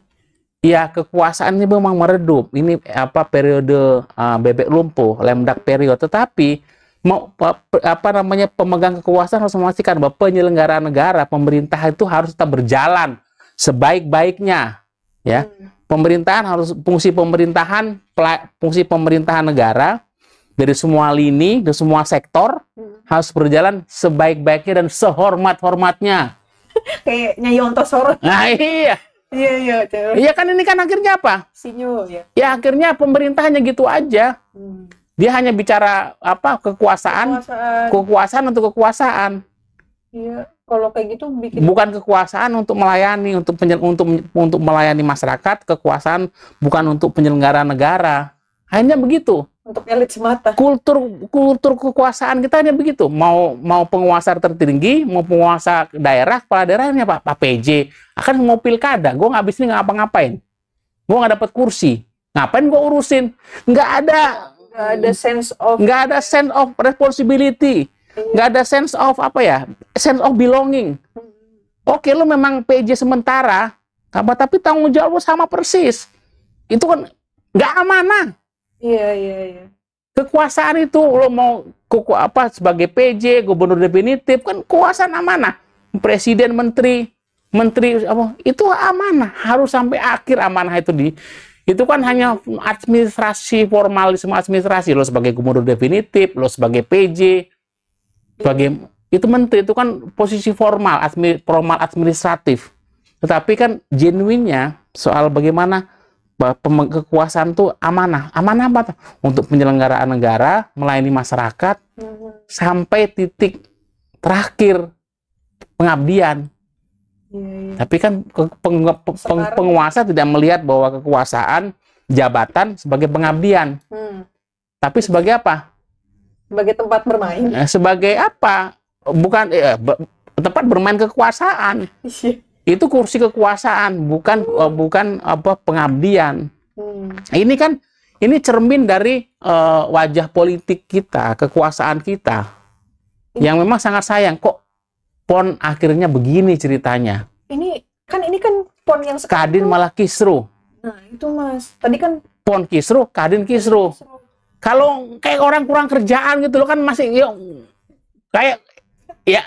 ya kekuasaan ini memang meredup. Ini periode bebek lumpuh, lemdak periode. Tetapi pemegang kekuasaan harus memastikan bahwa penyelenggaraan negara, pemerintah itu harus tetap berjalan sebaik-baiknya, ya. Fungsi pemerintahan negara dari semua lini, dari semua sektor harus berjalan sebaik-baiknya dan sehormat-hormatnya. Kayak Nyai Ontosoro. Nah iya, Iya, iya kan ini kan akhirnya apa? Sinyo ya. Ya akhirnya pemerintah hanya gitu aja. Dia hanya bicara apa kekuasaan untuk kekuasaan. Iya, kalau kayak gitu bikin Bukan kekuasaan untuk melayani, untuk melayani masyarakat, kekuasaan bukan untuk penyelenggara negara. Hanya begitu. untuk elit semata. Kultur kekuasaan kita hanya begitu. Mau penguasa tertinggi, mau penguasa daerah, kepala daerahnya Pak PJ. Akan mau pilkada, gue nggak habis ini ngapa-ngapain. Gue nggak dapat kursi. Ngapain gue urusin? Nggak ada sense of responsibility. Nggak ada sense of apa ya? Sense of belonging. Oke, lu memang PJ sementara, tapi tanggung jawab lu sama persis. Itu kan nggak amanah. Iya. Kekuasaan itu lo mau sebagai PJ, gubernur definitif kan kekuasaan amanah. Presiden, menteri apa itu amanah, harus sampai akhir amanah itu kan hanya administrasi, formalisme administrasi. Lo sebagai gubernur definitif, lo sebagai PJ, sebagai itu menteri itu kan posisi formal administratif. Tetapi kan genuinnya soal bagaimana kekuasaan tuh amanah apa tuh? Untuk penyelenggaraan negara, melayani masyarakat sampai titik terakhir pengabdian. Tapi kan penguasa tidak melihat bahwa kekuasaan jabatan sebagai pengabdian, tapi sebagai apa? Sebagai tempat bermain. Sebagai apa? Bukan tempat bermain kekuasaan. Itu kursi kekuasaan, bukan apa pengabdian. Ini kan cermin dari wajah politik kita, kekuasaan kita, yang memang sangat sayang. Kok PON akhirnya begini ceritanya? Ini kan PON yang sekarang Kadin malah kisruh. Nah itu Mas, tadi kan PON kisruh, Kadin kisruh. Kalau kayak orang kurang kerjaan gitu loh kan masih kayak ya.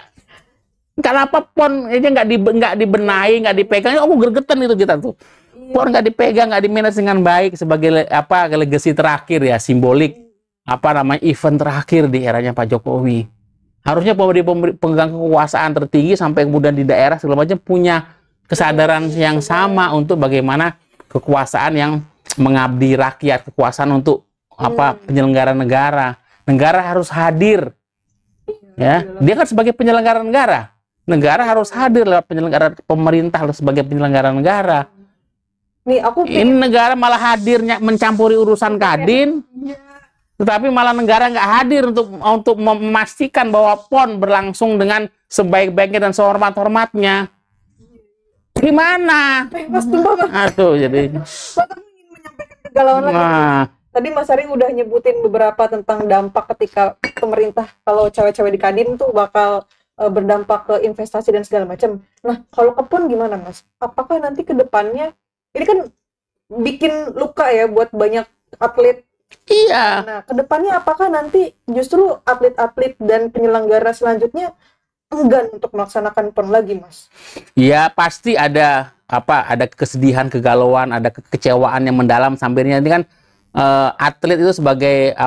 Kenapa PON aja nggak dibenahi, nggak dipegang? Oh, gregetan itu kita tuh. PON nggak dipegang, nggak dimanage dengan baik sebagai legacy terakhir ya, simbolik event terakhir di eranya Pak Jokowi. Harusnya pemegang kekuasaan tertinggi sampai kemudian di daerah segala macam punya kesadaran yang sama untuk bagaimana kekuasaan yang mengabdi rakyat, kekuasaan untuk penyelenggara negara. Negara harus hadir. Ya, dia kan sebagai penyelenggara negara. Negara harus hadir lewat penyelenggara, pemerintah sebagai penyelenggara negara. Ini negara malah hadirnya mencampuri urusan Kadin, tetapi malah negara nggak hadir untuk memastikan bahwa PON berlangsung dengan sebaik-baiknya dan sehormat-hormatnya. Gimana? Aduh, jadi. Ingin menyampaikan kegalauan lagi. Tadi Mas Ari udah nyebutin beberapa tentang dampak ketika pemerintah kalau cewek-cewek di Kadin tuh bakal berdampak ke investasi dan segala macam. Nah, kalau ke PON gimana, Mas? Apakah nanti ke depannya ini kan bikin luka ya buat banyak atlet. Iya. Nah, ke depannya apakah nanti justru atlet-atlet dan penyelenggara selanjutnya enggan untuk melaksanakan PON lagi, Mas? Ya, pasti ada kesedihan, kegalauan, ada kekecewaan yang mendalam sampainya ini kan atlet itu sebagai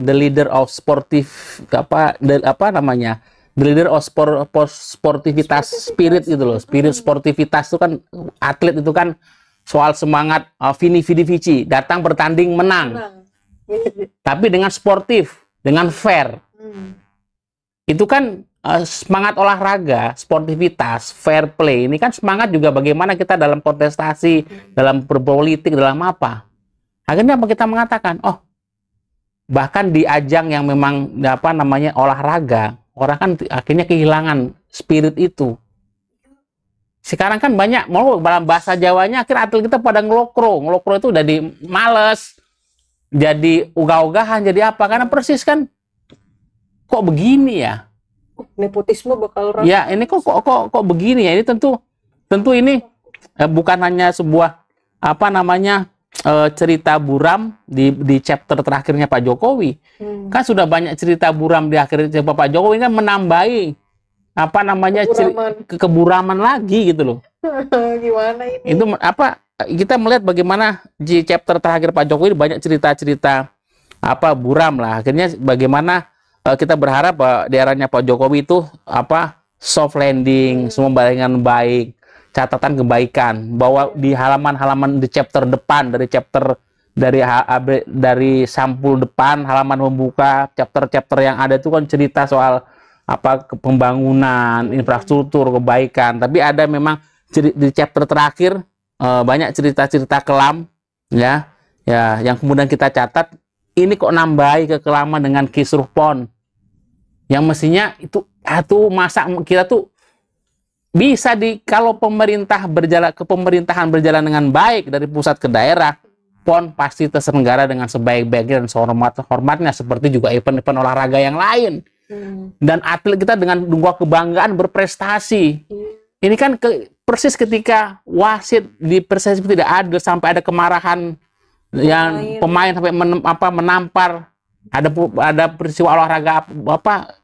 the leader of sportif the leader of sportivitas spirit gitu loh. Spirit sportivitas itu kan atlet itu kan soal semangat vini vidi vici, datang bertanding menang. Tapi dengan sportif, dengan fair. Itu kan semangat olahraga, sportivitas, fair play. Ini kan semangat juga bagaimana kita dalam kontestasi, dalam berpolitik, dalam apa. Akhirnya apa kita mengatakan, bahkan di ajang yang memang olahraga, orang kan akhirnya kehilangan spirit itu. Sekarang kan banyak, mau dalam bahasa Jawanya, akhirnya atlet kita pada ngelokro itu udah males, jadi ugah-ugahan, jadi apa? Karena persis kan, kok begini ya? Nepotisme bakal rame. Ya, ini kok begini ya? Ini tentu ini bukan hanya sebuah cerita buram di chapter terakhirnya Pak Jokowi. Kan sudah banyak cerita buram di akhir Pak Jokowi kan menambahi keburaman lagi gitu loh. Gimana ini? Itu kita melihat bagaimana di chapter terakhir Pak Jokowi banyak cerita-cerita apa buram lah. Akhirnya bagaimana kita berharap di eranya Pak Jokowi itu apa soft landing, semua dengan baik, catatan kebaikan bahwa di halaman-halaman di chapter depan dari chapter dari sampul depan halaman membuka chapter-chapter yang ada itu kan cerita soal apa pembangunan, infrastruktur, kebaikan. Tapi ada memang di chapter terakhir banyak cerita-cerita kelam ya yang kemudian kita catat ini kok nambahi kekelaman dengan kisruh PON yang mestinya itu masa kita tuh bisa kalau pemerintahan berjalan dengan baik dari pusat ke daerah, PON pasti terselenggara dengan sebaik-baiknya dan sehormat-hormatnya seperti juga event-event olahraga yang lain. Dan atlet kita dengan dua kebanggaan berprestasi. Ini kan persis ketika wasit di Persib tidak adil sampai ada kemarahan yang pemain sampai menampar, ada peristiwa olahraga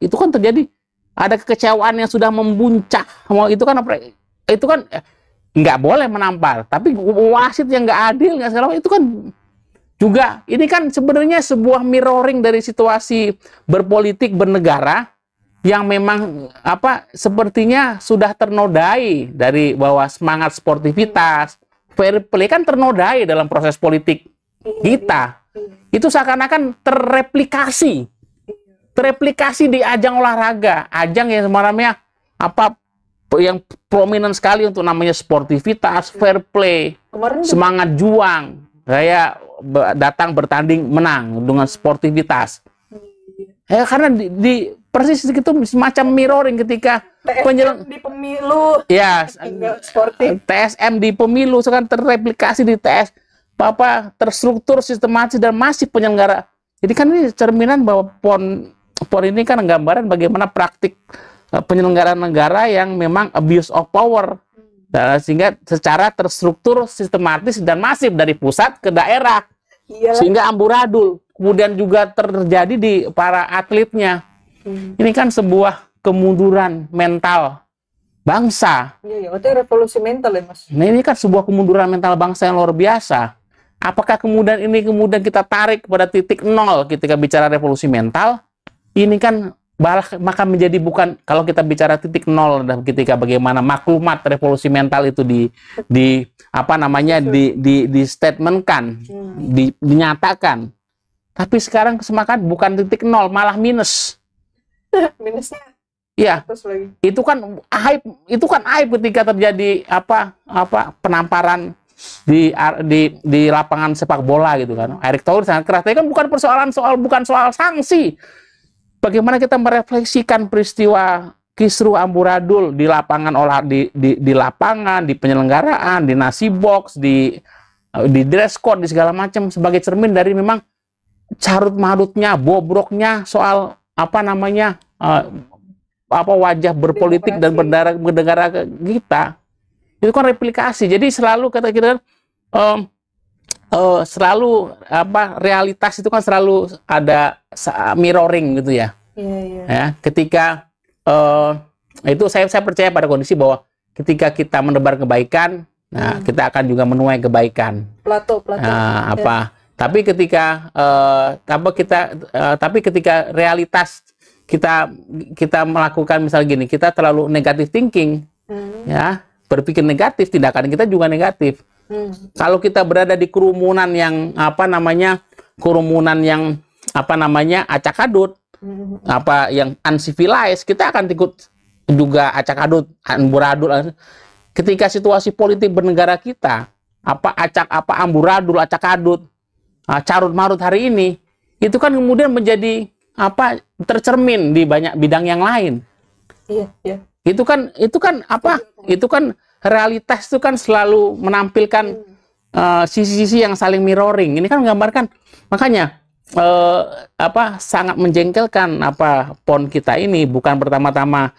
itu kan terjadi, ada kekecewaan yang sudah membuncah. Itu kan nggak boleh menampar, tapi wasit yang nggak adil nggak segala itu kan juga ini kan sebenarnya sebuah mirroring dari situasi berpolitik bernegara yang memang sepertinya sudah ternodai dari bahwa semangat sportivitas, fair play kan ternodai dalam proses politik kita. Itu seakan-akan terreplikasi di ajang olahraga, ajang yang sebenarnya yang prominent sekali untuk namanya sportivitas, fair play, semangat juang, kayak datang bertanding menang dengan sportivitas. Karena di persis itu semacam mirroring ketika TSM di pemilu, ya, sportif. TSM di pemilu sekarang terreplikasi di terstruktur, sistematis dan masif penyelenggara. Jadi kan ini cerminan bahwa PON ini kan gambaran bagaimana praktik penyelenggaraan negara yang memang abuse of power, sehingga secara terstruktur, sistematis dan masif dari pusat ke daerah. Iyalah. Sehingga amburadul kemudian juga terjadi di para atletnya. Ini kan sebuah kemunduran mental bangsa. Iya, itu revolusi mental ya, Mas. Nah, ini kan sebuah kemunduran mental bangsa yang luar biasa. Apakah kemudian kita tarik pada titik nol ketika bicara revolusi mental? Ini kan maka menjadi bukan, kalau kita bicara titik nol ketika bagaimana maklumat revolusi mental itu di statementkan, dinyatakan. Tapi sekarang kesemakan bukan titik nol, malah minus. Minusnya. Iya. Itu kan aib ketika terjadi penamparan di lapangan sepak bola gitu kan. Erick Thohir sangat keras. Tapi kan bukan soal sanksi. Bagaimana kita merefleksikan peristiwa kisruh amburadul di lapangan di lapangan, di penyelenggaraan, di nasi box, di dress code, di segala macam sebagai cermin dari memang carut marutnya, bobroknya soal wajah berpolitik dan bernegara kita. Itu kan replikasi. Jadi selalu realitas itu kan selalu ada mirroring gitu ya. Iya. Ya, ketika itu saya percaya pada kondisi bahwa ketika kita menebar kebaikan, kita akan juga menuai kebaikan. Plato. Tapi ketika realitas kita melakukan misal gini, kita terlalu negatif thinking, ya, berpikir negatif, tindakan kita juga negatif. Kalau kita berada di kerumunan yang acak adut, yang uncivilized, kita akan ikut juga acak adut, amburadul. Ketika situasi politik bernegara kita, amburadul, acak adut, carut marut hari ini, itu kan kemudian menjadi tercermin di banyak bidang yang lain. Iya. Itu kan realitas itu kan selalu menampilkan sisi-sisi yang saling mirroring. Ini kan menggambarkan, makanya sangat menjengkelkan PON kita ini. Bukan pertama-tama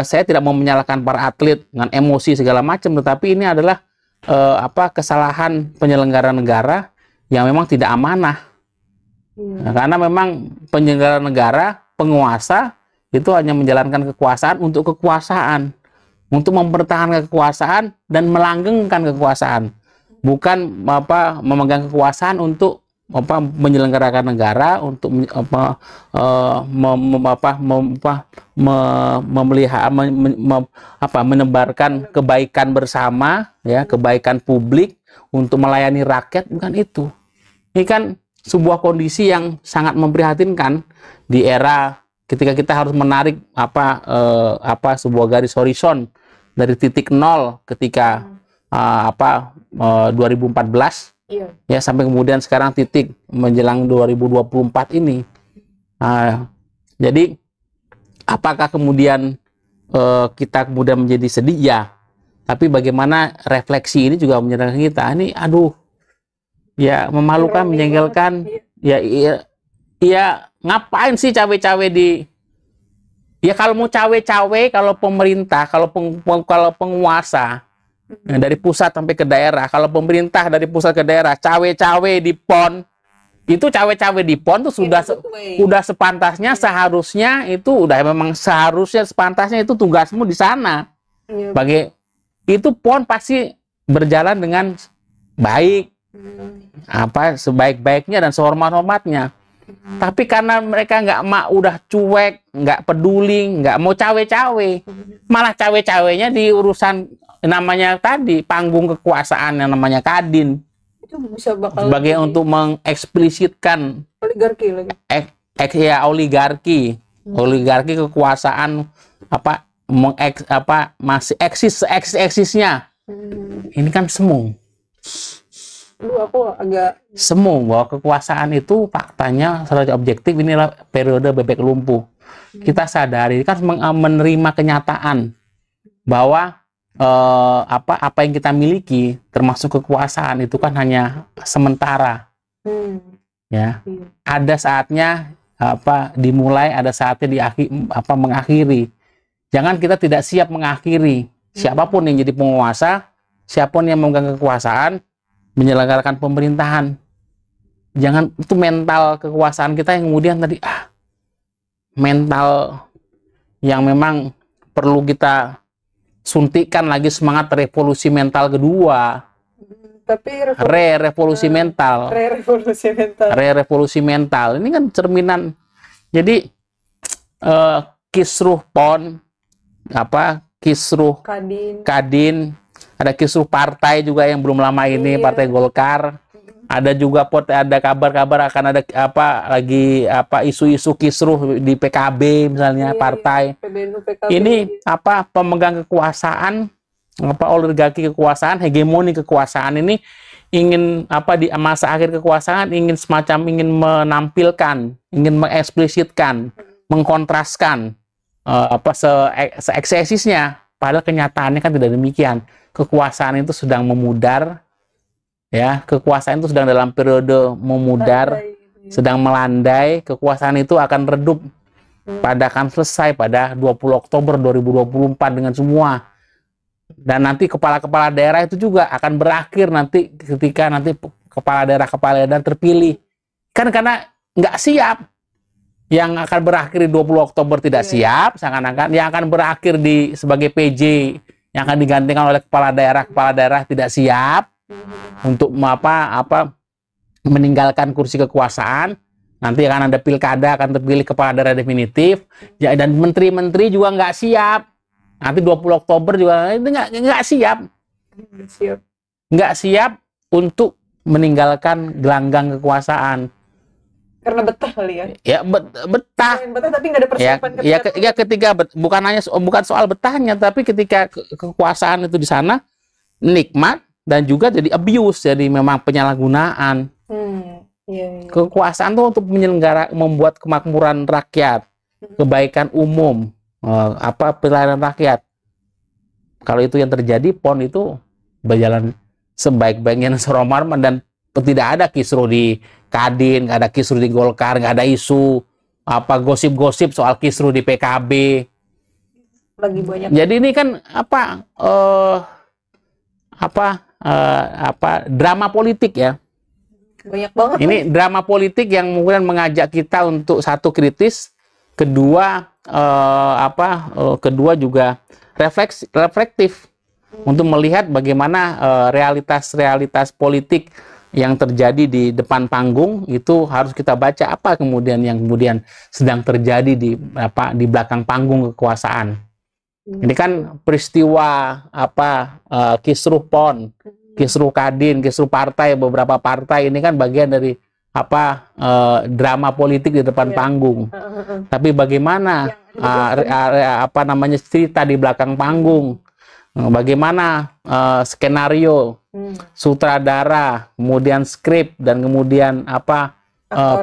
saya tidak mau menyalahkan para atlet dengan emosi segala macam, tetapi ini adalah kesalahan penyelenggara negara yang memang tidak amanah. Nah, karena memang penyelenggara negara, penguasa itu hanya menjalankan kekuasaan untuk kekuasaan, untuk mempertahankan kekuasaan dan melanggengkan kekuasaan, bukan memegang kekuasaan untuk menyelenggarakan negara, untuk memelihara, menebarkan kebaikan bersama, ya, kebaikan publik untuk melayani rakyat, bukan itu. Ini kan sebuah kondisi yang sangat memprihatinkan di era ketika kita harus menarik sebuah garis horizon dari titik nol ketika 2014, ya, sampai kemudian sekarang titik menjelang 2024 ini. Jadi apakah kemudian kita kemudian menjadi sedih? Ya, tapi bagaimana refleksi ini juga menyerang kita. Ini ya memalukan, menjengkelkan. Ya, ngapain sih cawe-cawe ya, kalau mau cawe-cawe, kalau pemerintah, kalau penguasa, dari pusat sampai ke daerah, kalau pemerintah dari pusat ke daerah cawe-cawe di PON, itu cawe-cawe di PON tuh sudah sepantasnya, seharusnya itu sepantasnya itu tugasmu di sana. Itu PON pasti berjalan dengan baik, sebaik-baiknya dan sehormat-hormatnya. Tapi karena mereka udah cuek, nggak peduli, nggak mau cawe-cawe, malah cawe-cawenya di urusan namanya tadi panggung kekuasaan yang namanya Kadin. Itu bisa bakal sebagai untuk mengeksplisitkan oligarki lagi. Oligarki kekuasaan masih eksisnya. Ini kan semu. Aku agak Semu bahwa kekuasaan itu faktanya secara objektif inilah periode bebek lumpuh. Kita sadari kan menerima kenyataan bahwa apa yang kita miliki termasuk kekuasaan itu kan hanya sementara. Ya. Ada saatnya dimulai, ada saatnya mengakhiri. Jangan kita tidak siap mengakhiri. Siapapun yang jadi penguasa, siapapun yang memegang kekuasaan, menyelenggarakan pemerintahan, jangan itu mental kekuasaan kita yang kemudian tadi mental yang memang perlu kita suntikan lagi semangat revolusi mental kedua. Tapi revolusi mental. Revolusi mental. Ini kan cerminan. Jadi kisruh PON, kisruh Kadin, ada kisruh partai juga yang belum lama ini, Partai Golkar. Ada juga ada kabar-kabar akan ada isu-isu kisruh di PKB misalnya, partai. PKB. Ini pemegang kekuasaan, oligarki kekuasaan, hegemoni kekuasaan ini ingin di masa akhir kekuasaan ingin menampilkan, ingin mengeksplisitkan, mengkontraskan se-eksesisnya. Padahal kenyataannya kan tidak demikian. Kekuasaan itu sedang memudar, ya. Kekuasaan itu sedang dalam periode memudar, sedang melandai. Kekuasaan itu akan redup, akan selesai pada 20 Oktober 2024 dengan semua. Dan nanti kepala-kepala daerah itu juga akan berakhir nanti ketika kepala daerah terpilih. Kan karena nggak siap. Yang akan berakhir di 20 Oktober tidak siap, seakan-akan yang akan berakhir sebagai PJ yang akan digantikan oleh kepala daerah tidak siap untuk meninggalkan kursi kekuasaan. Nanti akan ada pilkada, akan terpilih kepala daerah definitif, ya, dan menteri-menteri juga nggak siap. Nanti 20 Oktober juga itu nggak siap. Nggak siap untuk meninggalkan gelanggang kekuasaan. Karena betah kali ya. Ya betah. Betah tapi nggak ada persiapan. Ya ketika bukan soal betahnya, tapi ketika kekuasaan itu di sana nikmat dan juga jadi abuse, jadi memang penyalahgunaan. Kekuasaan itu untuk membuat kemakmuran rakyat, kebaikan umum, pelayanan rakyat. Kalau itu yang terjadi, PON itu berjalan sebaik-baiknya seromarman dan tidak ada kisruh di Kadin, nggak ada kisruh di Golkar, nggak ada isu gosip-gosip soal kisruh di PKB. Lagi banyak. Jadi ini kan drama politik ya. Banyak banget. Ini drama politik yang kemudian mengajak kita untuk satu kritis, kedua kedua juga reflektif untuk melihat bagaimana realitas politik yang terjadi di depan panggung itu harus kita baca apa kemudian yang kemudian sedang terjadi di di belakang panggung kekuasaan. Ini kan peristiwa kisruh PON, kisruh Kadin, kisruh partai, beberapa partai ini kan bagian dari drama politik di depan panggung. Tapi bagaimana cerita di belakang panggung? Bagaimana skenario, sutradara, kemudian skrip, dan kemudian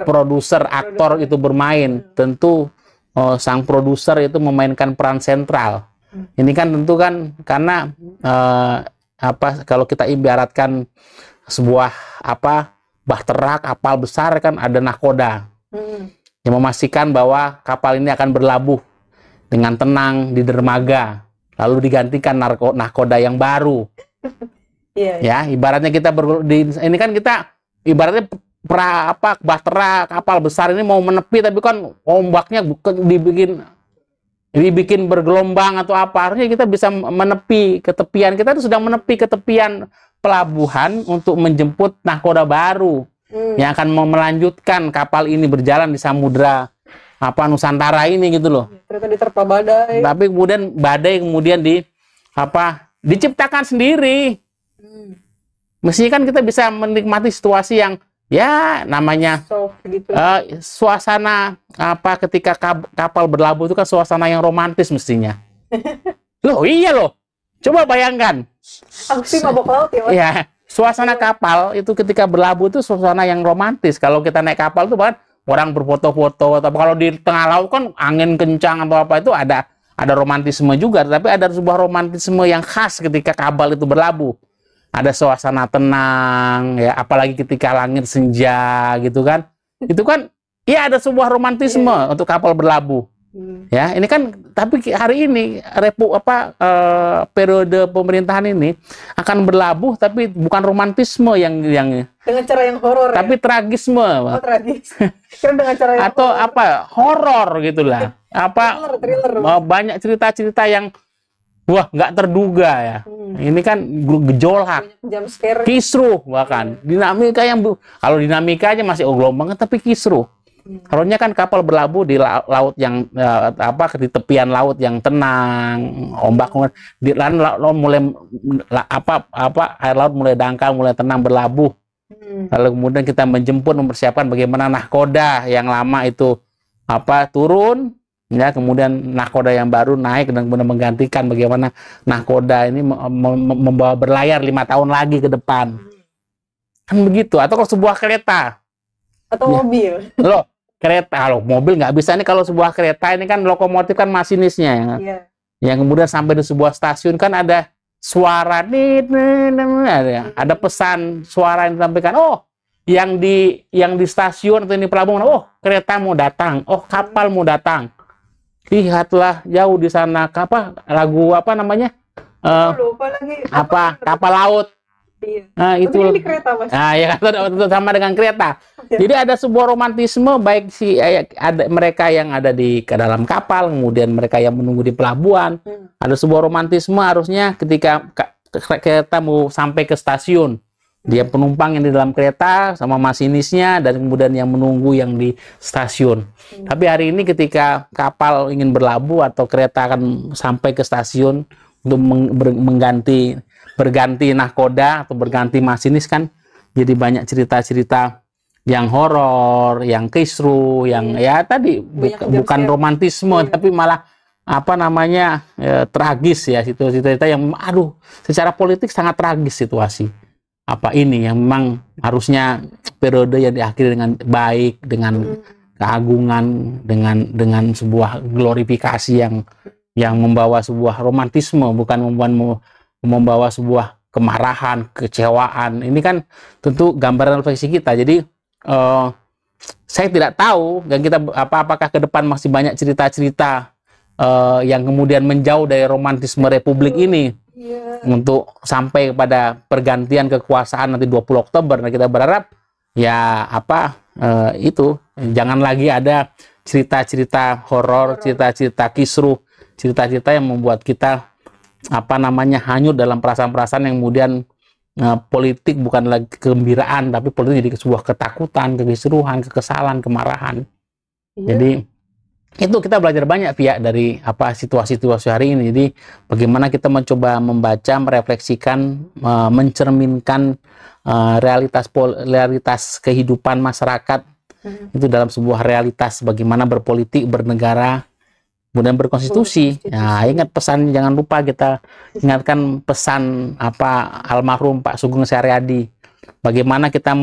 produser, aktor itu bermain. Tentu sang produser itu memainkan peran sentral. Ini kan tentu kan karena kalau kita ibaratkan sebuah bahtera kapal besar kan ada nahkoda yang memastikan bahwa kapal ini akan berlabuh dengan tenang di dermaga. Lalu digantikan nahkoda yang baru. Ya, ibaratnya kita ini kan kita ibaratnya bahtera kapal besar ini mau menepi, tapi kan ombaknya dibikin bergelombang atau apa. Harusnya kita bisa menepi ke tepian. Kita itu sedang menepi ke tepian pelabuhan untuk menjemput nahkoda baru yang akan melanjutkan kapal ini berjalan di samudra Nusantara ini gitu loh. Ternyata diterpa badai. Tapi kemudian badai kemudian diciptakan sendiri. Mestinya kan kita bisa menikmati situasi yang ya namanya gitu. Suasana ketika kapal berlabuh itu kan suasana yang romantis mestinya. Loh iya loh. Coba bayangkan. Aksi mabok laut ya, Mas? Ya, suasana kapal itu ketika berlabuh itu suasana yang romantis. Kalau kita naik kapal itu bahkan orang berfoto-foto, tapi kalau di tengah laut kan angin kencang atau apa itu ada romantisme juga, tapi ada sebuah romantisme yang khas ketika kapal itu berlabuh. Ada suasana tenang, ya apalagi ketika langit senja gitu kan. Itu kan ya ada sebuah romantisme untuk kapal berlabuh. Ya, ini kan tapi hari ini periode pemerintahan ini akan berlabuh tapi bukan romantisme yang dengan cara yang horor, tapi tragisme. Oh, tragis. Dengan cara yang atau horor gitulah. Thriller. Banyak cerita-cerita yang nggak terduga ya. Ini kan gejolak, jump scare, kisruh, bahkan dinamika yang kalau dinamikanya masih gelombang tapi kisruh. Harusnya kan kapal berlabuh di laut yang di tepian laut yang tenang, ombak mulai air laut mulai dangkal, mulai tenang berlabuh. Lalu kemudian kita mempersiapkan bagaimana nahkoda yang lama itu turun, ya kemudian nahkoda yang baru naik dan kemudian menggantikan bagaimana nahkoda ini membawa berlayar 5 tahun lagi ke depan. Kan begitu. Atau kalau sebuah kereta atau mobil. Loh, kereta, mobil nggak bisa nih. Kalau sebuah kereta ini kan lokomotif kan masinisnya ya. Yang kemudian sampai di sebuah stasiun kan ada suara ada pesan suara yang disampaikan. Oh, yang di stasiun atau di pelabuhan, oh kereta mau datang, oh kapal mau datang. Lihatlah jauh di sana lagu namanya? Lupa lagi. Kapal laut. Nah, itu di kereta, Mas. Nah, ya sama dengan kereta. Jadi ada sebuah romantisme baik ada mereka yang ada di dalam kapal, kemudian mereka yang menunggu di pelabuhan. Ada sebuah romantisme harusnya ketika kereta mau sampai ke stasiun. Dia penumpang yang di dalam kereta sama masinisnya dan kemudian yang menunggu yang di stasiun. Tapi hari ini ketika kapal ingin berlabuh atau kereta akan sampai ke stasiun untuk berganti nahkoda atau berganti masinis kan jadi banyak cerita-cerita yang horor, yang kisruh, yang ya tadi bukan romantisme tapi malah tragis ya, cerita-cerita yang secara politik sangat tragis situasi ini yang memang harusnya periode yang diakhiri dengan baik, dengan keagungan, dengan sebuah glorifikasi yang membawa sebuah romantisme, bukan membawa sebuah kemarahan, kecewaan. Ini kan tentu gambaran refleksi kita. Jadi saya tidak tahu dan kita apakah ke depan masih banyak cerita-cerita yang kemudian menjauh dari romantisme Republik ini untuk sampai kepada pergantian kekuasaan nanti 20 Oktober. Nah, kita berharap ya itu jangan lagi ada cerita-cerita horor, cerita-cerita kisruh, cerita-cerita yang membuat kita hanyut dalam perasaan-perasaan yang kemudian politik bukan lagi kegembiraan, tapi politik jadi sebuah ketakutan, kekisruhan, kekesalan, kemarahan. Jadi itu kita belajar banyak pihak dari situasi-situasi hari ini. Jadi bagaimana kita mencoba membaca, merefleksikan, mencerminkan realitas kehidupan masyarakat itu dalam sebuah realitas, bagaimana berpolitik, bernegara, kemudian berkonstitusi. Nah, ingat pesan, jangan lupa kita ingatkan pesan almarhum Pak Sugeng Suryadi. Bagaimana kita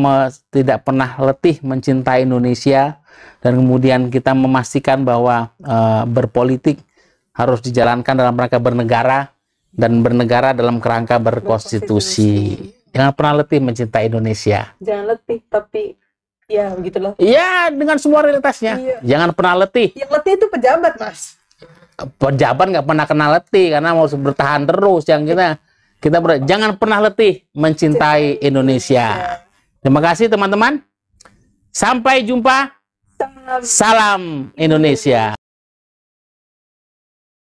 tidak pernah letih mencintai Indonesia, dan kemudian kita memastikan bahwa berpolitik harus dijalankan dalam rangka bernegara, dan bernegara dalam kerangka berkonstitusi. Jangan pernah letih mencintai Indonesia. Jangan letih, tapi ya begitulah. Iya, dengan semua realitasnya. Iya. Jangan pernah letih. Yang letih itu pejabat, Mas. Pejabat nggak pernah kena letih karena mau bertahan terus. Yang jangan pernah letih mencintai Indonesia. Terima kasih teman-teman. Sampai jumpa. Salam Indonesia.